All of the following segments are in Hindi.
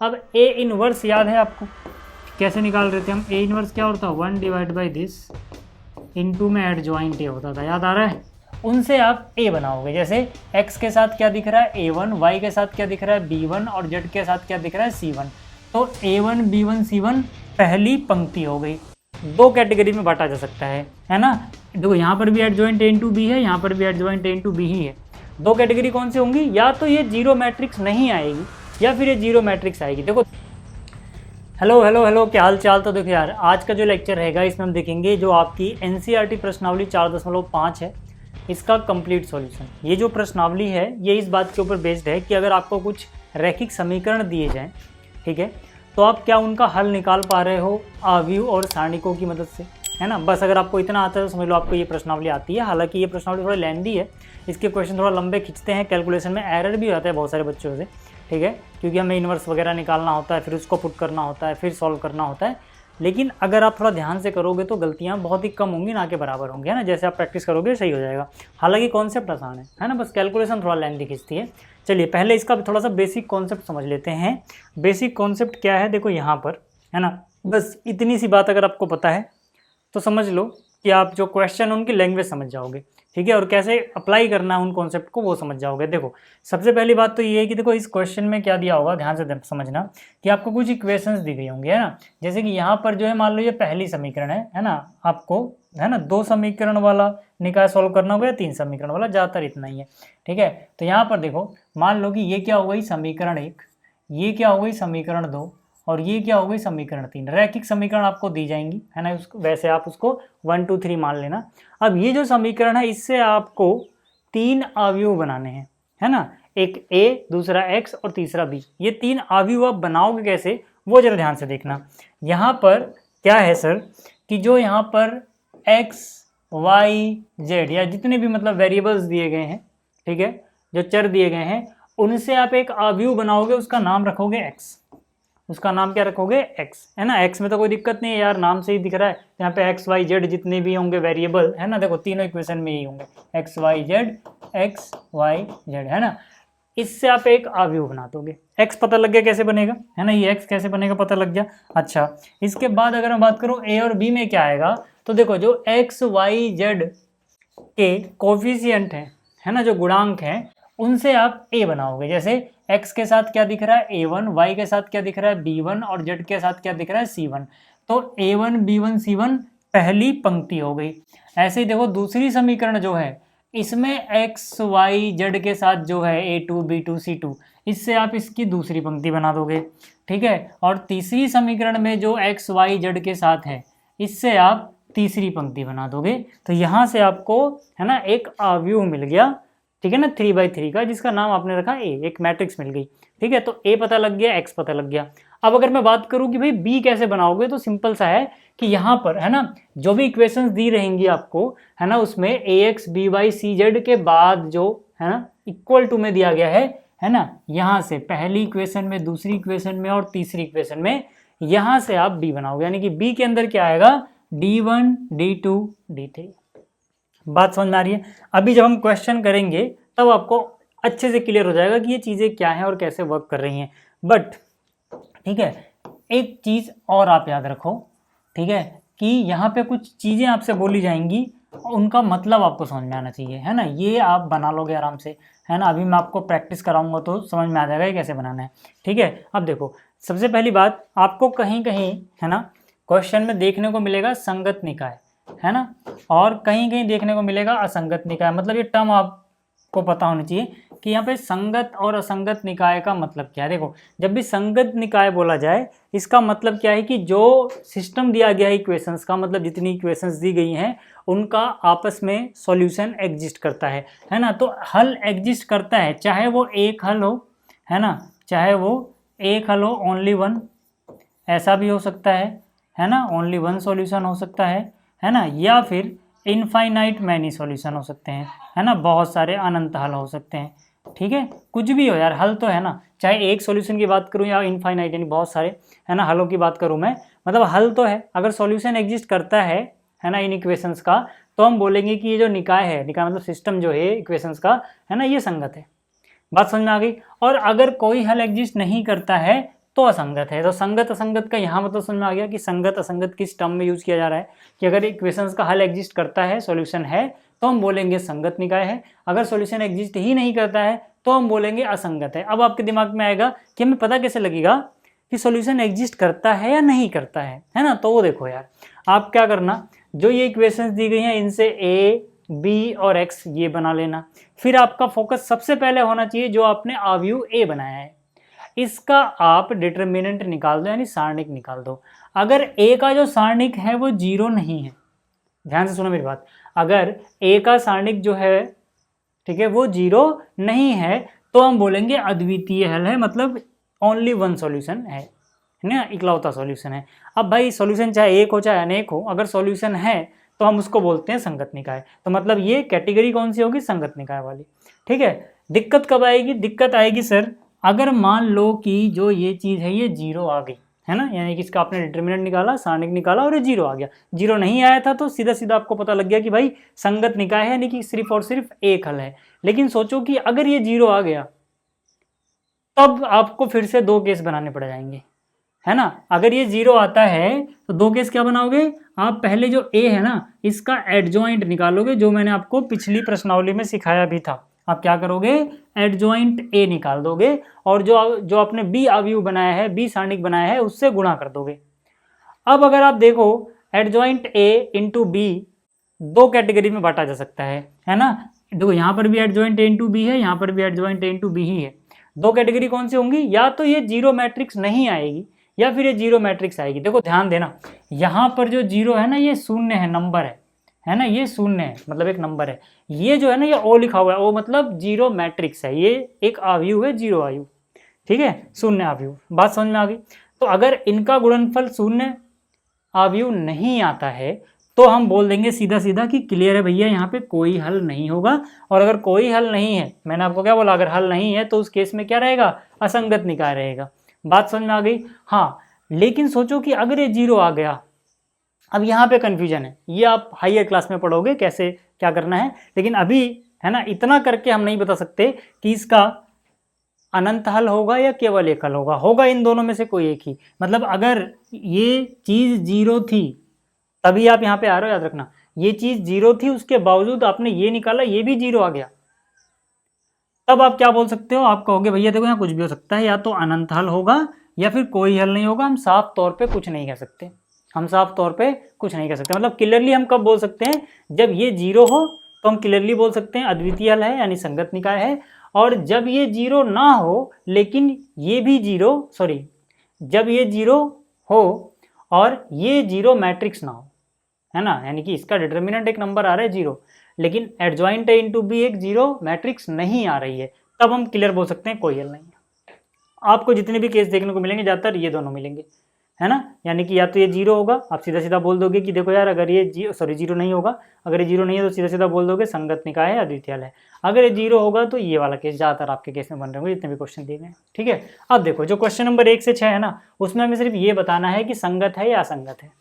अब ए इनवर्स याद है आपको, कैसे निकाल रहे थे हम? ए इनवर्स क्या होता है? 1 डिवाइड बाई दिस इंटू में एडजॉइंट ए होता था, याद आ रहा है? उनसे आप ए बनाओगे। जैसे x के साथ क्या दिख रहा है? a1, y के साथ क्या दिख रहा है? b1 और z के साथ क्या दिख रहा है? c1। तो a1 b1 c1 पहली पंक्ति हो गई। दो कैटेगरी में बांटा जा सकता है ना? देखो यहाँ पर भी एडजॉइंट a इंटू बी है, यहाँ पर भी एडजॉइंट a इंटू बी ही है। दो कैटेगरी कौन सी होंगी? या तो ये जीरो मैट्रिक्स नहीं आएगी या फिर ये जीरो मैट्रिक्स आएगी। देखो हेलो हेलो हेलो, क्या हाल चाल? तो देखो यार, आज का जो लेक्चर रहेगा इसमें हम देखेंगे जो आपकी एनसीईआरटी प्रश्नावली 4.5 है, इसका कंप्लीट सॉल्यूशन। ये जो प्रश्नावली है ये इस बात के ऊपर बेस्ड है कि अगर आपको कुछ रैखिक समीकरण दिए जाएं, ठीक है, तो आप क्या उनका हल निकाल पा रहे हो आव्यूह और सारणिकों की मदद से, है ना? बस अगर आपको इतना आता है तो समझ लो आपको ये प्रश्नावली आती है। हालांकि ये प्रश्नावली थोड़ा लेंदी है, इसके क्वेश्चन थोड़ा लंबे खींचते हैं, कैलकुलेशन में एरर भी आता है बहुत सारे बच्चों से, ठीक है, क्योंकि हमें इन्वर्स वगैरह निकालना होता है, फिर उसको पुट करना होता है, फिर सॉल्व करना होता है। लेकिन अगर आप थोड़ा ध्यान से करोगे तो गलतियां बहुत ही कम होंगी, ना के बराबर होंगी, है ना? जैसे आप प्रैक्टिस करोगे सही हो जाएगा। हालांकि कॉन्सेप्ट आसान है ना? बस कैलकुलेशन थोड़ा लेंथी खींचती है। चलिए पहले इसका थोड़ा सा बेसिक कॉन्सेप्ट समझ लेते हैं। बेसिक कॉन्सेप्ट क्या है? देखो यहाँ पर, है ना, बस इतनी सी बात अगर आपको पता है तो समझ लो कि आप जो क्वेश्चन उनकी लैंग्वेज समझ जाओगे, ठीक है, और कैसे अप्लाई करना है उन कॉन्सेप्ट को वो समझ जाओगे। देखो सबसे पहली बात तो ये है कि देखो इस क्वेश्चन में क्या दिया होगा, ध्यान से समझना कि आपको कुछ इक्वेशंस दी गई होंगी, है ना? जैसे कि यहाँ पर जो है मान लो ये पहली समीकरण है ना, आपको, है ना, 2 समीकरण वाला निकाय सॉल्व करना होगा या 3 समीकरण वाला, ज़्यादातर इतना ही है, ठीक है। तो यहाँ पर देखो मान लो कि ये क्या हो गई समीकरण 1, ये क्या हो गई समीकरण 2 और ये क्या हो गई समीकरण 3। रैखिक समीकरण आपको दी जाएंगी, है ना? वैसे आप उसको 1 2 3 मान लेना। अब ये जो समीकरण है इससे आपको 3 अवयव बनाने हैं, है ना? एक a, दूसरा x और तीसरा b। ये 3 अवयव आप बनाओगे कैसे वो जरा ध्यान से देखना। यहाँ पर क्या है सर कि जो यहाँ पर x y z या जितने भी मतलब वेरिएबल्स दिए गए हैं, ठीक है, जो चर दिए गए हैं, उनसे आप एक अवयव बनाओगे, उसका नाम रखोगे x। उसका नाम क्या रखोगे? x, है ना? x में तो कोई दिक्कत नहीं है यार, नाम से ही दिख रहा है। यहाँ पे x y z जितने भी होंगे वेरिएबल, है ना, देखो तीनों इक्वेशन में ही होंगे x y z, है ना? इससे आप एक अवयव बना दोगे। x पता लग गया कैसे बनेगा, है ना? ये x कैसे बनेगा पता लग गया। अच्छा, इसके बाद अगर मैं बात करूँ a और b में क्या आएगा, तो देखो जो x y z के कोफिशिएंट हैं, है ना, जो गुणांक हैं, उनसे आप a बनाओगे। जैसे x के साथ क्या दिख रहा है? a1, y के साथ क्या दिख रहा है? b1 और z के साथ क्या दिख रहा है? c1। तो a1 b1 c1 पहली पंक्ति हो गई। ऐसे ही देखो दूसरी समीकरण जो है इसमें x y z के साथ जो है a2 b2 c2, इससे आप इसकी दूसरी पंक्ति बना दोगे, ठीक है। और तीसरी समीकरण में जो x y z के साथ है इससे आप तीसरी पंक्ति बना दोगे। तो यहाँ से आपको, है ना, एक अवयव मिल गया, ठीक है ना, 3/3 का, जिसका नाम आपने रखा ए, एक मैट्रिक्स मिल गई, ठीक है। तो ए पता लग गया, एक्स पता लग गया। अब अगर मैं बात करूं कि भाई बी कैसे बनाओगे, तो सिंपल सा है कि यहाँ पर, है ना, जो भी इक्वेशंस दी रहेंगी आपको, है ना, उसमें A X B Y C Z के बाद जो, है ना, इक्वल टू में दिया गया है ना, यहाँ से पहली इक्वेशन में, दूसरी इक्वेशन में और तीसरी इक्वेशन में, यहाँ से आप बी बनाओगे। यानी कि बी के अंदर क्या आएगा? d1 d2 d3। बात समझ में आ रही है? अभी जब हम क्वेश्चन करेंगे तब आपको अच्छे से क्लियर हो जाएगा कि ये चीज़ें क्या हैं और कैसे वर्क कर रही हैं। बट ठीक है, एक चीज़ और आप याद रखो, ठीक है, कि यहाँ पे कुछ चीज़ें आपसे बोली जाएंगी, उनका मतलब आपको समझ में आना चाहिए, है ना? ये आप बना लोगे आराम से, है ना? अभी मैं आपको प्रैक्टिस कराऊंगा तो समझ में आ जाएगा ये कैसे बनाना है, ठीक है। अब देखो सबसे पहली बात, आपको कहीं कहीं, है ना, क्वेश्चन में देखने को मिलेगा संगत निकाय, है ना, और कहीं कहीं देखने को मिलेगा असंगत निकाय। मतलब ये टर्म आपको पता होनी चाहिए कि यहाँ पे संगत और असंगत निकाय का मतलब क्या है। देखो जब भी संगत निकाय बोला जाए, इसका मतलब क्या है कि जो सिस्टम दिया गया है इक्वेशंस का, मतलब जितनी इक्वेशंस दी गई हैं उनका आपस में सॉल्यूशन एग्जिस्ट करता है ना। तो हल एग्जिस्ट करता है, चाहे वो एक हल हो, है ना, चाहे वो एक हल हो, ओनली वन, ऐसा भी हो सकता है ना, ओनली वन सॉल्यूशन हो सकता है ना, या फिर इनफाइनाइट मैनी सॉल्यूशन हो सकते हैं, है ना, बहुत सारे अनंत हल हो सकते हैं, ठीक है। कुछ भी हो यार, हल तो है ना, चाहे एक सॉल्यूशन की बात करूं या इनफाइनाइट, यानी बहुत सारे, है ना, हलों की बात करूं मैं, मतलब हल तो है। अगर सॉल्यूशन एग्जिस्ट करता है ना, इन इक्वेशंस का, तो हम बोलेंगे कि ये जो निकाय है, निकाय मतलब सिस्टम जो है इक्वेशंस का, है ना, ये संगत है। बात समझ में आ गई। और अगर कोई हल एग्जिस्ट नहीं करता है तो असंगत है। तो संगत असंगत का यहाँ मतलब समझ में आ गया कि संगत असंगत किस टर्म में यूज किया जा रहा है कि अगर इक्वेशंस का हल एग्जिस्ट करता है, सॉल्यूशन है, तो हम बोलेंगे संगत निकाय है। अगर सॉल्यूशन एग्जिस्ट ही नहीं करता है तो हम बोलेंगे असंगत है। अब आपके दिमाग में आएगा कि हमें पता कैसे लगेगा कि सॉल्यूशन एग्जिस्ट करता है या नहीं करता है ना। तो वो देखो यार, आप क्या करना, जो ये इक्वेशंस दी गई हैं इनसे ए, बी और एक्स ये बना लेना। फिर आपका फोकस सबसे पहले होना चाहिए जो आपने अवयव ए बनाया है, इसका आप डिटर्मिनेंट निकाल दो, यानी सारणिक निकाल दो। अगर ए का जो सारणिक है वो 0 नहीं है, ध्यान से सुनो मेरी बात, अगर ए का सारणिक जो है, ठीक है, वो 0 नहीं है तो हम बोलेंगे अद्वितीय हल है, मतलब ओनली वन सॉल्यूशन है ना, इकलौता सॉल्यूशन है। अब भाई सॉल्यूशन चाहे एक हो चाहे अनेक हो, अगर सॉल्यूशन है तो हम उसको बोलते हैं संगत निकाय। तो मतलब ये कैटेगरी कौन सी होगी, संगत निकाय वाली। ठीक है, दिक्कत कब आएगी, दिक्कत आएगी सर अगर मान लो कि जो ये चीज़ है ये 0 आ गई है ना, यानी कि इसका आपने डिटर्मिनेंट निकाला, सारणिक निकाला और ये 0 आ गया। 0 नहीं आया था तो सीधा सीधा आपको पता लग गया कि भाई संगत निकाय है, यानी कि सिर्फ और सिर्फ एक हल है। लेकिन सोचो कि अगर ये 0 आ गया तब आपको फिर से 2 केस बनाने पड़ जाएंगे, है ना। अगर ये 0 आता है तो 2 केस क्या बनाओगे आप, पहले जो ए है ना इसका एडजॉइंट निकालोगे, जो मैंने आपको पिछली प्रश्नावली में सिखाया भी था। आप क्या करोगे, एडजॉइंट ए निकाल दोगे और जो आपने बी अवयव बनाया है, बी सारणिक बनाया है, उससे गुणा कर दोगे। अब अगर आप देखो adjoint A into B 2 category में बांटा जा सकता है ना। देखो यहाँ पर भी एडजॉइंट ए इंटू बी है, यहाँ पर भी एडजॉइंट ए इंटू बी ही है। 2 कैटेगरी कौन सी होंगी, या तो ये 0 मैट्रिक्स नहीं आएगी या फिर ये 0 मैट्रिक्स आएगी। देखो ध्यान देना, यहाँ पर जो 0 है ना ये शून्य है, नंबर है ना, ये शून्य है मतलब एक नंबर है। ये जो है ना ये ओ लिखा हुआ है, ओ मतलब 0 मैट्रिक्स है, ये एक अवयव है, 0 अवयव, ठीक है, शून्य अवयव। बात समझ में आ गई। तो अगर इनका गुणनफल शून्य अवयव नहीं आता है तो हम बोल देंगे सीधा सीधा कि क्लियर है भैया, यहाँ पे कोई हल नहीं होगा। और अगर कोई हल नहीं है, मैंने आपको क्या बोला, अगर हल नहीं है तो उस केस में क्या रहेगा, असंगत निकाय रहेगा। बात समझ में आ गई। हाँ, लेकिन सोचो कि अगर ये 0 आ गया, अब यहाँ पे कंफ्यूजन है, ये आप हायर क्लास में पढ़ोगे कैसे क्या करना है, लेकिन अभी है ना इतना करके हम नहीं बता सकते कि इसका अनंत हल होगा या केवल एक हल होगा। होगा इन दोनों में से कोई एक ही। मतलब अगर ये चीज 0 थी तभी आप यहाँ पे आ रहे हो, याद रखना, ये चीज 0 थी उसके बावजूद आपने ये निकाला, ये भी 0 आ गया, तब आप क्या बोल सकते हो, आप कहोगे भैया देखो यहाँ कुछ भी हो सकता है, या तो अनंत हल होगा या फिर कोई हल नहीं होगा। हम साफ तौर पे कुछ नहीं कह सकते, हम साफ तौर पे कुछ नहीं कह सकते। मतलब क्लियरली हम कब बोल सकते हैं, जब ये 0 हो तो हम क्लियरली बोल सकते हैं अद्वितीय हल है, यानी संगत निकाय है। और जब ये 0 ना हो लेकिन ये भी 0, सॉरी, जब ये 0 हो और ये 0 मैट्रिक्स ना हो, है ना, यानी कि इसका डिटर्मिनेंट एक नंबर आ रहा है 0 लेकिन एडजॉइंट ए इंटू बी एक 0 मैट्रिक्स नहीं आ रही है, तब हम क्लियर बोल सकते हैं कोई हल नहीं है। आपको जितने भी केस देखने को मिलेंगे ज़्यादातर ये दोनों मिलेंगे, है ना। यानी कि या तो ये 0 होगा, आप सीधा सीधा बोल दोगे कि देखो यार अगर ये 0 नहीं होगा, अगर ये 0 नहीं है तो सीधा सीधा बोल दोगे संगत निकाय है, अद्वितीय हल है। अगर ये 0 होगा तो ये वाला केस ज़्यादातर आपके केस में बन रहे होंगे जितने भी क्वेश्चन दिए गए हैं, ठीक है। अब देखो जो क्वेश्चन नंबर 1 से 6 है ना, उसमें हमें सिर्फ ये बताना है कि संगत है या असंगत है,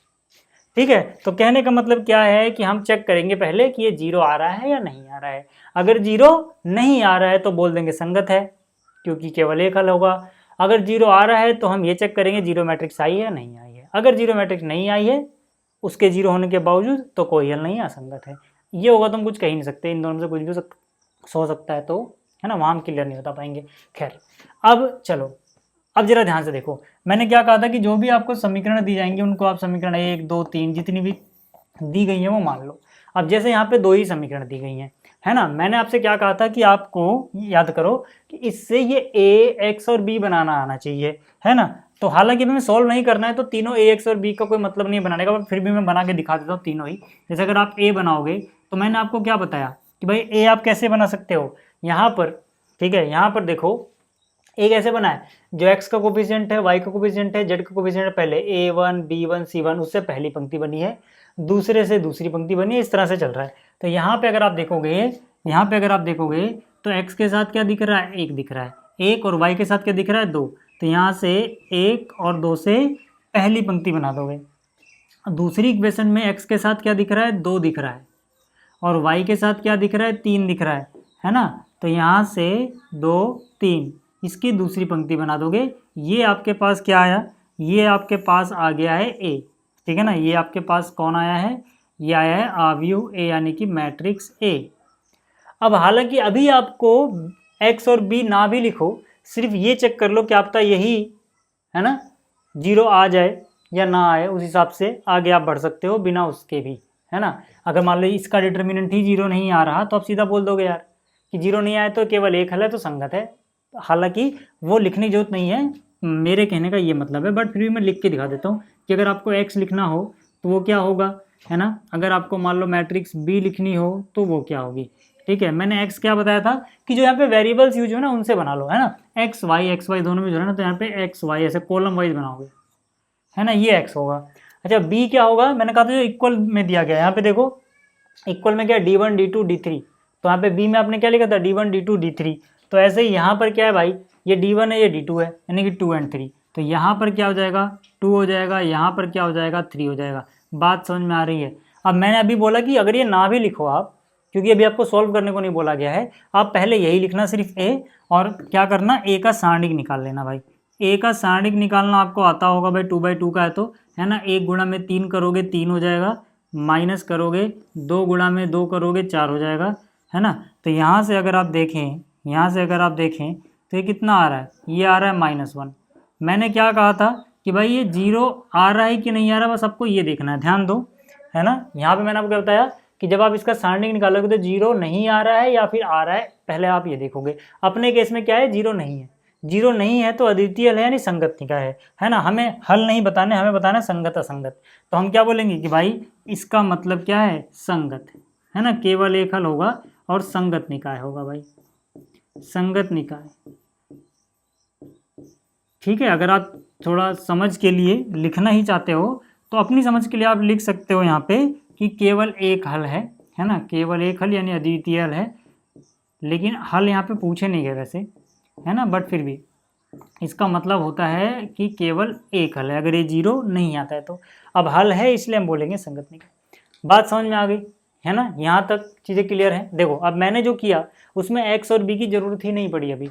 ठीक है। तो कहने का मतलब क्या है कि हम चेक करेंगे पहले कि ये 0 आ रहा है या नहीं आ रहा है। अगर 0 नहीं आ रहा है तो बोल देंगे संगत है, क्योंकि केवल एक हल होगा। अगर 0 आ रहा है तो हम ये चेक करेंगे 0 मैट्रिक्स आई है या नहीं आई है। अगर 0 मैट्रिक्स नहीं आई है उसके 0 होने के बावजूद, तो कोई हल नहीं, असंगत है। ये होगा तो हम कुछ कह ही नहीं सकते, इन दोनों में से कुछ भी हो सकता है, तो है ना, वहाँ हम क्लियर नहीं बता पाएंगे। खैर, अब चलो, अब जरा ध्यान से देखो, मैंने क्या कहा था कि जो भी आपको समीकरण दी जाएंगे उनको आप समीकरण 1, 2, 3 जितनी भी दी गई है वो मान लो। अब जैसे यहाँ पे 2 ही समीकरण दी गई हैं, है ना, मैंने आपसे क्या कहा था कि आपको याद करो कि इससे ये a, x और b बनाना आना चाहिए, है ना। तो हालांकि हमें सॉल्व नहीं करना है तो तीनों a, x और b का कोई मतलब नहीं बनाने का, फिर भी मैं बना के दिखा देता हूँ तीनों ही। जैसे अगर आप a बनाओगे तो मैंने आपको क्या बताया कि भाई a आप कैसे बना सकते हो, यहाँ पर, ठीक है, यहाँ पर देखो एक ऐसे बना है, जो x का कोफिशिएंट है, y का कोफिशिएंट है, z का कोफिशिएंट है, पहले a1, b1, c1, उससे पहली पंक्ति बनी है, दूसरे से दूसरी पंक्ति बनी है, इस तरह से चल रहा है। तो यहाँ पे अगर आप देखोगे, यहाँ पे अगर आप देखोगे तो x के साथ क्या दिख रहा है, 1 दिख रहा है, 1, और y के साथ क्या दिख रहा है, 2। तो यहाँ से 1 और 2 से पहली पंक्ति बना दोगे। दूसरी इक्वेशन में x के साथ क्या दिख रहा है, 2 दिख रहा है, और y के साथ क्या दिख रहा है, 3 दिख रहा है ना। तो यहाँ से 2, 3 इसकी दूसरी पंक्ति बना दोगे, ये आपके पास क्या आया, ये आपके पास आ गया है ए, ठीक है ना। ये आपके पास कौन आया है, ये आया है अवयव ए यानी कि मैट्रिक्स ए। अब हालांकि अभी आपको एक्स और बी ना भी लिखो, सिर्फ ये चेक कर लो क्या पता यही है ना 0 आ जाए या ना आए, उस हिसाब से आगे आप बढ़ सकते हो बिना उसके भी, है ना। अगर मान लो इसका डिटर्मिनेंट ही 0 नहीं आ रहा तो आप सीधा बोल दोगे यार कि 0 नहीं आए तो केवल एक हल है तो संगत है। हालांकि वो लिखने की जरूरत नहीं है, मेरे कहने का ये मतलब है, बट फिर भी मैं लिख के दिखा देता हूँ कि अगर आपको एक्स लिखना हो तो वो क्या होगा, है ना। अगर आपको मान लो मैट्रिक्स बी लिखनी हो तो वो क्या होगी, ठीक है। मैंने एक्स क्या बताया था कि जो यहाँ पे वेरिएबल्स यूज हो ना उनसे बना लो, है ना। एक्स वाई दोनों में जो है ना, तो यहाँ पे एक्स वाई ऐसे कॉलम वाइज बनाओगे, है ना, ये एक्स होगा। अच्छा बी क्या होगा, मैंने कहा था जो इक्वल में दिया गया, यहाँ पे देखो इक्वल में क्या d1 d2 d3, तो यहाँ पे बी में आपने क्या लिखा था d1 d2 d3, तो ऐसे ही यहाँ पर क्या है भाई, ये d1 है ये d2 है यानी कि 2 and 3, तो यहाँ पर क्या हो जाएगा 2 हो जाएगा, यहाँ पर क्या हो जाएगा 3 हो जाएगा। बात समझ में आ रही है। अब मैंने अभी बोला कि अगर ये ना भी लिखो आप, क्योंकि अभी आपको सॉल्व करने को नहीं बोला गया है, आप पहले यही लिखना सिर्फ ए, और क्या करना ए का सारणिक निकाल लेना भाई। ए का सारणिक निकालना आपको आता होगा भाई, 2/2 का है तो, है ना। 1 गुणा में 3 करोगे 3 हो जाएगा, माइनस करोगे 2 गुणा में 2 करोगे 4 हो जाएगा, है ना। तो यहाँ से अगर आप देखें, यहाँ से अगर आप देखें तो ये कितना आ रहा है, ये आ रहा है -1। मैंने क्या कहा था कि भाई ये 0 आ रहा है कि नहीं आ रहा, बस आपको ये देखना है, ध्यान दो, है ना। यहाँ पे मैंने आपको बताया कि जब आप इसका सारणिक निकालोगे तो 0 नहीं आ रहा है या फिर आ रहा है, पहले आप ये देखोगे। अपने केस में क्या है 0 नहीं है, 0 नहीं है तो अद्वितीय हल है यानी संगत निकाय है ना। हमें हल नहीं बताने, हमें बताना है संगत असंगत। तो हम क्या बोलेंगे कि भाई इसका मतलब क्या है संगत, है ना, केवल एक हल होगा और संगत निकाय होगा भाई, संगत निकाय, ठीक है। अगर आप थोड़ा समझ के लिए लिखना ही चाहते हो तो अपनी समझ के लिए आप लिख सकते हो यहाँ पे कि केवल एक हल है ना, केवल एक हल यानी अद्वितीय हल है। लेकिन हल यहाँ पे पूछे नहीं गए वैसे, है ना, बट फिर भी इसका मतलब होता है कि केवल एक हल है अगर ये 0 नहीं आता है तो। अब हल है इसलिए हम बोलेंगे संगत निकाय। बात समझ में आ गई, है ना, यहाँ तक चीज़ें क्लियर हैं। देखो अब मैंने जो किया उसमें एक्स और बी की जरूरत ही नहीं पड़ी अभी,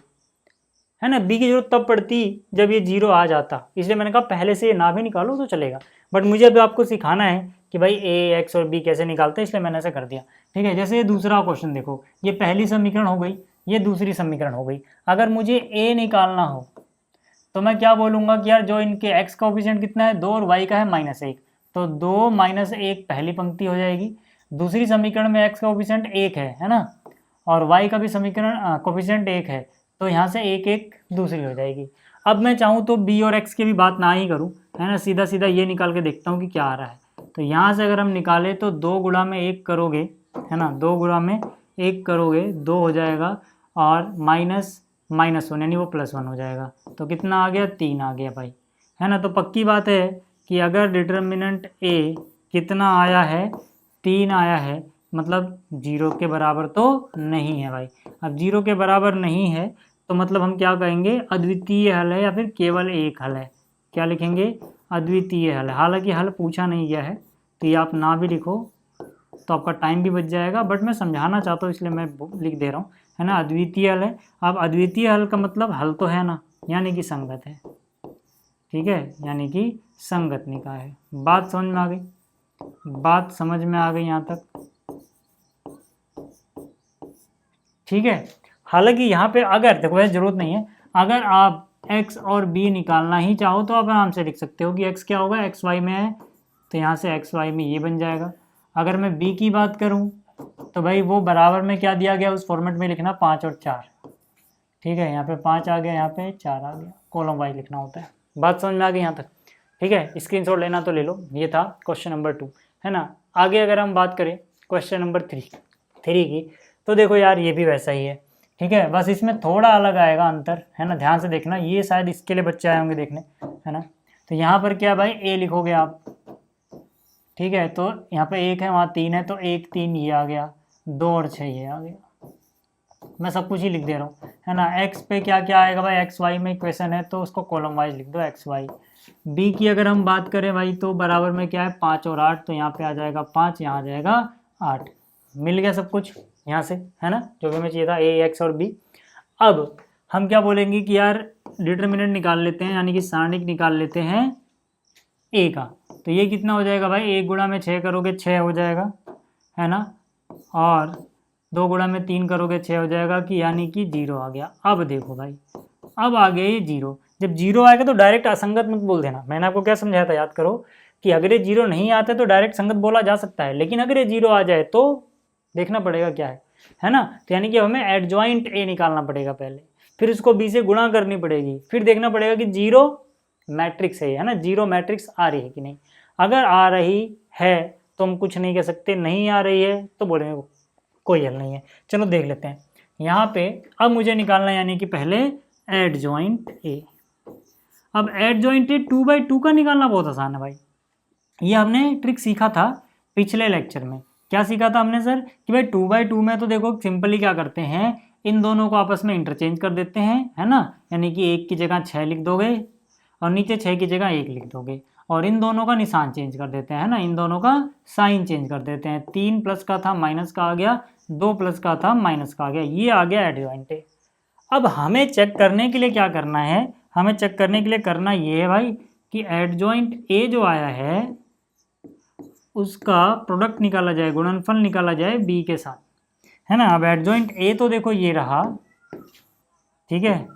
है ना। बी की जरूरत तब पड़ती जब ये 0 आ जाता, इसलिए मैंने कहा पहले से ये ना भी निकालो तो चलेगा। बट मुझे अभी आपको सिखाना है कि भाई ए एक्स और बी कैसे निकालते हैं, इसलिए मैंने ऐसा कर दिया, ठीक है। जैसे ये दूसरा क्वेश्चन देखो, ये पहली समीकरण हो गई, ये दूसरी समीकरण हो गई। अगर मुझे ए निकालना हो तो मैं क्या बोलूँगा कि यार जो इनके एक्स का कोफिशिएंट कितना है 2 और वाई का है -1, तो 2 - 1 पहली पंक्ति हो जाएगी। दूसरी समीकरण में एक्स का कोफिशिएंट 1 है ना, और वाई का भी समीकरण कोफिशिएंट 1 है, तो यहाँ से 1 1 दूसरी हो जाएगी। अब मैं चाहूँ तो बी और एक्स की भी बात ना ही करूँ, है ना, सीधा सीधा ये निकाल के देखता हूँ कि क्या आ रहा है। तो यहाँ से अगर हम निकालें तो 2 गुणा में 1 करोगे, है ना, 2 गुणा में 1 करोगे 2 हो जाएगा, और -1 यानी वो +1 हो जाएगा, तो कितना आ गया 3 आ गया भाई, है ना। तो पक्की बात है कि अगर डिटर्मिनेंट ए कितना आया है 3 आया है, मतलब 0 के बराबर तो नहीं है भाई। अब 0 के बराबर नहीं है तो मतलब हम क्या कहेंगे अद्वितीय हल है या फिर केवल एक हल है। क्या लिखेंगे अद्वितीय हल है। हालांकि हल पूछा नहीं गया है तो ये आप ना भी लिखो तो आपका टाइम भी बच जाएगा, बट मैं समझाना चाहता हूँ इसलिए मैं लिख दे रहा हूँ, है ना। अद्वितीय हल है। अब अद्वितीय हल का मतलब हल तो है ना, यानी कि संगत है, ठीक है, यानी कि संगत निकाय है। बात समझ में आ गई, बात समझ में आ गई यहाँ तक, ठीक है। हालांकि यहाँ पे अगर देखो ऐसी जरूरत नहीं है, अगर आप x और b निकालना ही चाहो तो आप आराम से लिख सकते हो कि x क्या होगा एक्स वाई में है, तो यहाँ से एक्स वाई में ये बन जाएगा। अगर मैं b की बात करूँ तो भाई वो बराबर में क्या दिया गया उस फॉर्मेट में लिखना 5 और 4, ठीक है। यहाँ पे 5 आ गया, यहाँ पे 4 आ गया, कॉलम वाइज लिखना होता है। बात समझ में आ गई यहाँ तक, ठीक है। स्क्रीनशॉट लेना तो ले लो। ये था क्वेश्चन नंबर 2, है ना। आगे अगर हम बात करें क्वेश्चन नंबर 3 की, तो देखो यार ये भी वैसा ही है, ठीक है, बस इसमें थोड़ा अलग आएगा अंतर, है ना। ध्यान से देखना, ये शायद इसके लिए बच्चे आए होंगे देखने, है ना। तो यहाँ पर क्या भाई ए लिखोगे आप, ठीक है, तो यहाँ पे 1 है वहाँ 3 है, तो 1 3 ये आ गया, 2 और 6 ये आ गया। मैं सब कुछ ही लिख दे रहा हूँ, है ना। एक्स पे क्या क्या आएगा भाई, एक्स वाई में इक्वेशन है तो उसको कॉलम वाइज लिख दो एक्स वाई। बी की अगर हम बात करें भाई तो बराबर में क्या है 5 और 8, तो यहाँ पे आ जाएगा 5, यहाँ आ जाएगा 8। मिल गया सब कुछ यहाँ से, है ना, जो भी हमें चाहिए था ए एक्स और बी। अब हम क्या बोलेंगे कि यार डिटर्मिनेंट निकाल लेते हैं, यानी कि सारणिक निकाल लेते हैं ए का। तो ये कितना हो जाएगा भाई, 1 गुणा में 6 करोगे 6 हो जाएगा, है ना, और 2 गुणा में 3 करोगे 6 हो जाएगा, कि यानी कि 0 आ गया। अब देखो भाई, अब आ गया ये 0। जब 0 आएगा तो डायरेक्ट असंगत मत बोल देना। मैंने आपको क्या समझाया था, याद करो कि अगर ये 0 नहीं आता तो डायरेक्ट संगत बोला जा सकता है, लेकिन अगर ये 0 आ जाए तो देखना पड़ेगा क्या है ना। तो यानी कि हमें एडजॉइंट ए निकालना पड़ेगा पहले, फिर उसको बी से गुणा करनी पड़ेगी, फिर देखना पड़ेगा कि 0 मैट्रिक्स है ना, 0 मैट्रिक्स आ रही है कि नहीं। अगर आ रही है तो हम कुछ नहीं कह सकते, नहीं आ रही है तो बोलेंगे कोई हल नहीं है। चलो देख लेते हैं यहाँ पे। अब मुझे निकालना है यानी कि पहले एडजॉइंट ए। अब एडजॉइंट ए 2/2 का निकालना बहुत आसान है भाई। ये हमने ट्रिक सीखा था पिछले लेक्चर में। क्या सीखा था हमने सर, कि भाई 2/2 में तो देखो सिंपली क्या करते हैं, इन दोनों को आपस में इंटरचेंज कर देते हैं, है ना, यानी कि 1 की जगह 6 लिख दोगे और नीचे 6 की जगह 1 लिख दोगे, और इन दोनों का निशान चेंज कर देते हैं ना, इन दोनों का साइन चेंज कर देते हैं। 3 प्लस का था माइनस का आ गया, 2 प्लस का था माइनस का आ गया, ये आ गया एडजॉइंट ए। अब हमें चेक करने के लिए क्या करना है, हमें चेक करने के लिए करना ये है भाई कि एडजॉइंट ए जो आया है उसका प्रोडक्ट निकाला जाए, गुणनफल निकाला जाए बी के साथ, है ना। अब एडजॉइंट ए तो देखो ये रहा, ठीक है,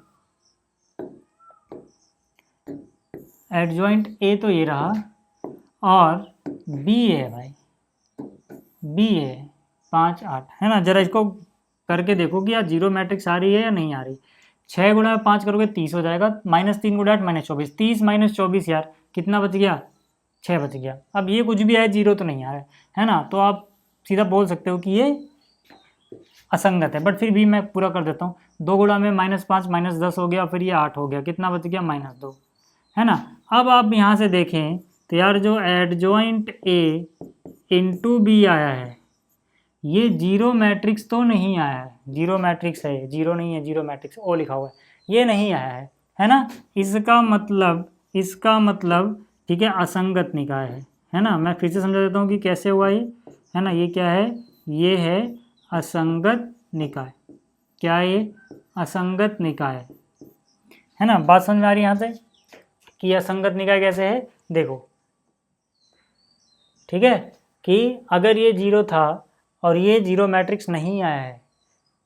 एडजॉइंट ए तो ये रहा, और बी है भाई, बी है 5 8, है ना। जरा इसको करके देखो कि यार 0 मैट्रिक्स आ रही है या नहीं आ रही। 6 गुणा में 5 करोगे 30 हो जाएगा, -3 गुणा 8 -24, 30 -24 यार कितना बच गया, 6 बच गया। अब ये कुछ भी है 0 तो नहीं आ रहा है ना, तो आप सीधा बोल सकते हो कि ये असंगत है, बट फिर भी मैं पूरा कर देता हूँ। 2 गुणा में -5 -10 हो गया, फिर ये 8 हो गया, कितना बच गया -2, है ना। अब आप यहाँ से देखें तो यार जो एडजॉइंट ए इंटू बी आया है ये 0 मैट्रिक्स तो नहीं आया है, 0 मैट्रिक्स है, 0 नहीं है, 0 मैट्रिक्स ओ लिखा हुआ है, ये नहीं आया है ना। इसका मतलब ठीक है असंगत निकाय है ना। मैं फिर से समझा देता हूँ कि कैसे हुआ ये, है ना। ये क्या है, ये है असंगत निकाय। क्या है ये, असंगत निकाय, है ना। बात समझ में आ रही है यहाँ से कि असंगत निकाय कैसे है, देखो ठीक है, कि अगर ये 0 था और ये 0 मैट्रिक्स नहीं आया है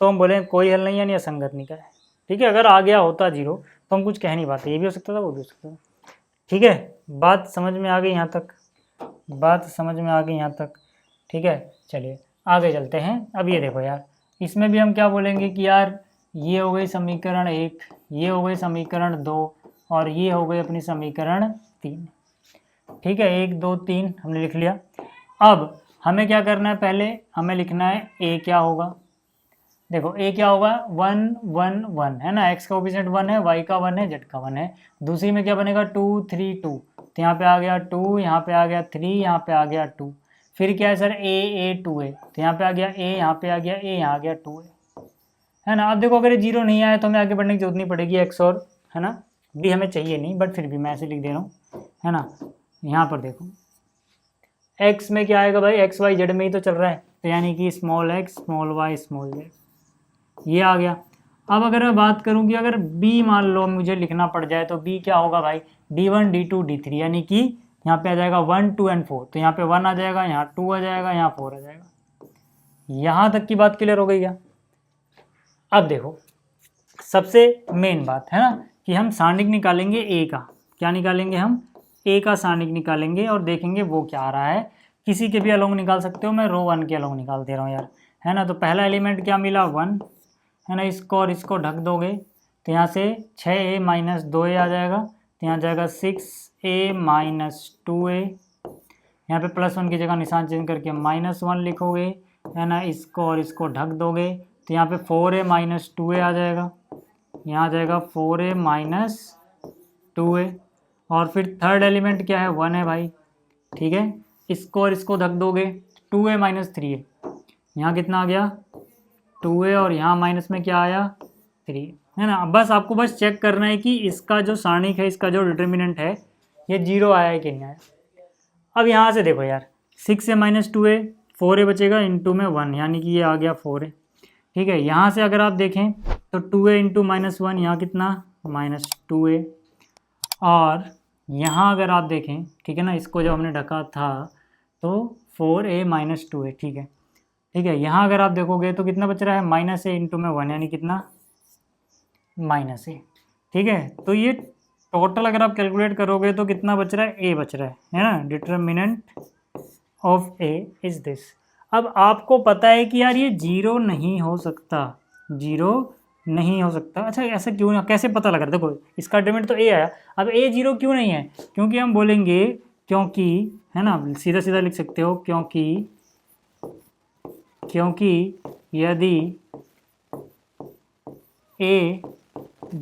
तो हम बोले कोई हल नहीं, यानी असंगत निकाय है, ठीक है। अगर आ गया होता 0 तो हम कुछ कह नहीं पाते, ये भी हो सकता था वो भी हो सकता था, ठीक है। बात समझ में आ गई यहाँ तक, बात समझ में आ गई यहाँ तक, ठीक है। चलिए आगे चलते हैं। अब ये देखो यार, इसमें भी हम क्या बोलेंगे कि यार ये हो गई समीकरण 1, ये हो गई समीकरण 2, और ये हो गई अपनी समीकरण 3, ठीक है। 1 2 3 हमने लिख लिया। अब हमें क्या करना है, पहले हमें लिखना है ए क्या होगा। देखो ए क्या होगा, 1 1 1, है ना, एक्स का कोएफिशिएंट 1 है, वाई का 1 है, जेड का 1 है। दूसरी में क्या बनेगा 2 3 2, तो यहाँ पे आ गया 2, यहाँ पे आ गया 3, यहाँ पे आ गया 2। फिर क्या है सर, ए 2 है, तो यहाँ पे आ गया ए, यहाँ पे आ गया ए, यहाँ आ गया 2 है ना। अब देखो अगर ये 0 नहीं आया तो हमें आगे बढ़ने की जरूरत नहीं पड़ेगी, एक्स और, है ना, भी हमें चाहिए नहीं, बट फिर भी मैं ऐसे लिख दे रहा हूँ, है ना। यहाँ पर देखो एक्स में क्या आएगा भाई, एक्स वाई जेड में ही तो चल रहा है, तो यानी कि small x small y small z, ये आ गया। अब अगर मैं बात करूं कि अगर b मान लो मुझे लिखना पड़ जाए तो b क्या होगा भाई, d1 d2 d3, यानी कि यहाँ पे आ जाएगा 1 2 एंड 4, तो यहाँ पे 1 आ जाएगा, यहाँ 2 आ जाएगा, यहाँ 4 आ जाएगा। यहाँ तक की बात क्लियर हो गई क्या। अब देखो सबसे मेन बात है ना कि हम सारणिक निकालेंगे a का, क्या निकालेंगे हम, a का सारणिक निकालेंगे और देखेंगे वो क्या आ रहा है। किसी के भी अलोंग निकाल सकते हो, मैं रो 1 के अलोंग निकाल दे रहा हूँ यार, है ना। तो पहला एलिमेंट क्या मिला 1, है ना, इसको और इसको ढक दोगे तो यहाँ से 6a - 2a आ जाएगा, तो यहाँ जाएगा 6a - 2a, यहाँ पे +1 की जगह निशान चेंज करके -1 लिखोगे, है ना, इसको और इसको ढक दोगे तो यहाँ पे 4a - 2a आ जाएगा, यहाँ आ जाएगा 4a - 2a, और फिर थर्ड एलिमेंट क्या है 1 है भाई, ठीक है। इसको और इसको ढक दोगे 2a - 3a, यहाँ कितना आ गया 2a, और यहाँ माइनस में क्या आया 3, है ना। बस आपको बस चेक करना है कि इसका जो सारणिक है, इसका जो डिटर्मिनेंट है ये 0 आया है कि नहीं आया। अब यहाँ से देखो यार 6a - 2a, 4a बचेगा, इंटू में 1, यानी कि ये आ गया 4a, ठीक है। यहाँ से अगर आप देखें तो 2a इंटू -1 यहाँ कितना -2a, और यहाँ अगर आप देखें, ठीक है ना, इसको जब हमने ढका था तो 4a - 2a, ठीक है, ठीक है। यहाँ अगर आप देखोगे तो कितना बच रहा है, -a इंटू में 1 यानी कितना -a, ठीक है। तो ये टोटल अगर आप कैलकुलेट करोगे तो कितना बच रहा है, a बच रहा है ना। Determinant of a is this. अब आपको पता है कि यार ये 0 नहीं हो सकता, 0 नहीं हो सकता। अच्छा ऐसा क्यों नहीं, कैसे पता लग रहा है, देखो इसका डिटरमिनेंट तो a आया, अब a 0 क्यों नहीं है, क्योंकि हम बोलेंगे क्योंकि, है ना, सीधा सीधा लिख सकते हो, क्योंकि यदि a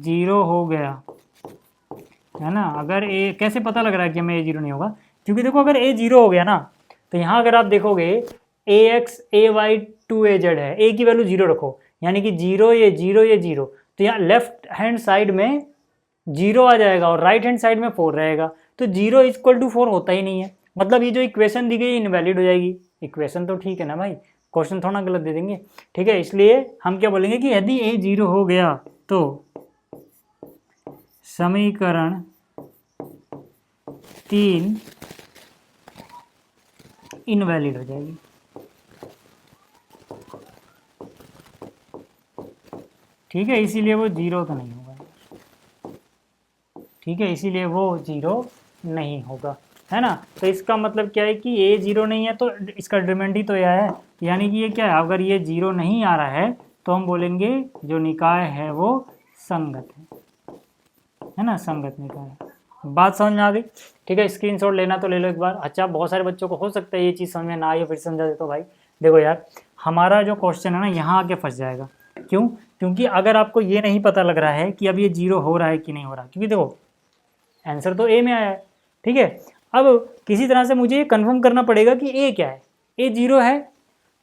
0 हो गया, है ना, अगर a, कैसे पता लग रहा है कि हमें a 0 नहीं होगा, क्योंकि देखो अगर a 0 हो गया ना तो यहाँ अगर आप देखोगे ax ay 2az है, a की वैल्यू 0 रखो, यानी कि 0 ये 0 ये 0, तो यहाँ लेफ्ट हैंड साइड में 0 आ जाएगा और राइट हैंड साइड में 4 रहेगा, तो 0 इक्वल टू 4 होता ही नहीं है, मतलब ये जो इक्वेशन दी गई इनवैलिड हो जाएगी। इक्वेशन तो ठीक है ना भाई, क्वेश्चन थोड़ा गलत दे देंगे, ठीक है। इसलिए हम क्या बोलेंगे कि यदि a 0 हो गया तो समीकरण 3 इनवैलिड हो जाएगी, ठीक है, इसीलिए वो 0 तो नहीं होगा, ठीक है, इसीलिए वो 0 नहीं होगा, है ना। तो इसका मतलब क्या है कि a 0 नहीं है तो इसका डिटरमिनेंट ही तो यह है, यानी कि ये क्या है, अगर ये 0 नहीं आ रहा है तो हम बोलेंगे जो निकाय है वो संगत है ना, संगत निकाय। बात समझ में आ गई, ठीक है। स्क्रीनशॉट लेना तो ले लो एक बार। अच्छा बहुत सारे बच्चों को हो सकता है ये चीज़ समझ में ना आई हो, फिर समझा देता हूँ भाई। देखो यार हमारा जो क्वेश्चन है ना यहाँ आके फंस जाएगा, क्यों, क्योंकि अगर आपको ये नहीं पता लग रहा है कि अब ये 0 हो रहा है कि नहीं हो रहा, क्योंकि देखो आंसर तो a में आया है, ठीक है। अब किसी तरह से मुझे ये कन्फर्म करना पड़ेगा कि a क्या है, a 0 है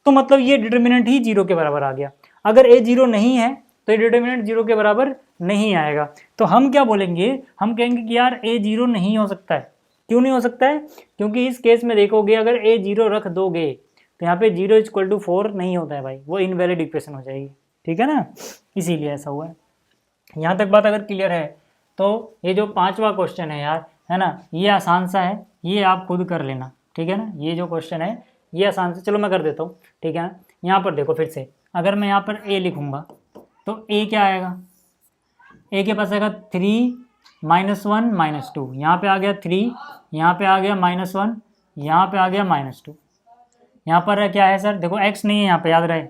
तो मतलब ये डिटर्मिनेंट ही 0 के बराबर आ गया, अगर a 0 नहीं है तो ये डिटर्मिनेंट 0 के बराबर नहीं आएगा। तो हम क्या बोलेंगे, हम कहेंगे कि यार a 0 नहीं हो सकता है। क्यों नहीं हो सकता है, क्योंकि इस केस में देखोगे अगर a 0 रख दोगे तो यहाँ पे 0 = 4 नहीं होता है भाई, वो इनवैलिड इक्वेशन हो जाएगी, ठीक है ना, इसीलिए ऐसा हुआ है। यहाँ तक बात अगर क्लियर है तो ये जो 5वां क्वेश्चन है यार, है ना, ये आसान सा है, ये आप खुद कर लेना, ठीक है ना। ये जो क्वेश्चन है ये आसान से, चलो मैं कर देता हूँ, ठीक है ना। यहाँ पर देखो फिर से, अगर मैं यहाँ पर a लिखूँगा तो a क्या आएगा, a के पास आएगा 3 -1 -2, यहाँ पे आ गया 3, यहाँ पे आ गया -1, यहाँ पे आ गया -2, यहाँ पर क्या है सर, देखो x नहीं है यहाँ पे, याद रहे,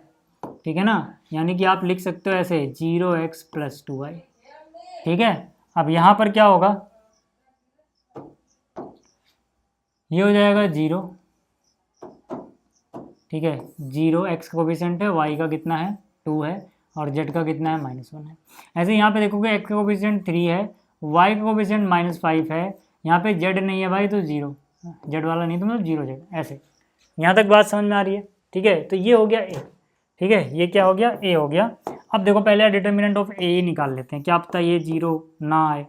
ठीक है ना, यानी कि आप लिख सकते हो ऐसे 0x + 2y, ठीक है। अब यहाँ पर क्या होगा, ये हो जाएगा 0, ठीक है, 0 x का कोफिशिएंट है, y का कितना है 2 है, और z का कितना है -1 है। ऐसे यहाँ पे देखोगे x का कोफिशिएंट 3 है, y का कोफिशिएंट -5 है, यहाँ पे z नहीं है भाई तो 0, z वाला नहीं तो मतलब 0z, ऐसे। यहाँ तक बात समझ में आ रही है, ठीक है। तो ये हो गया a, ठीक है, ये क्या हो गया, a हो गया। अब देखो पहले डिटर्मिनेंट ऑफ a निकाल लेते हैं, क्या पता ये 0 ना आए,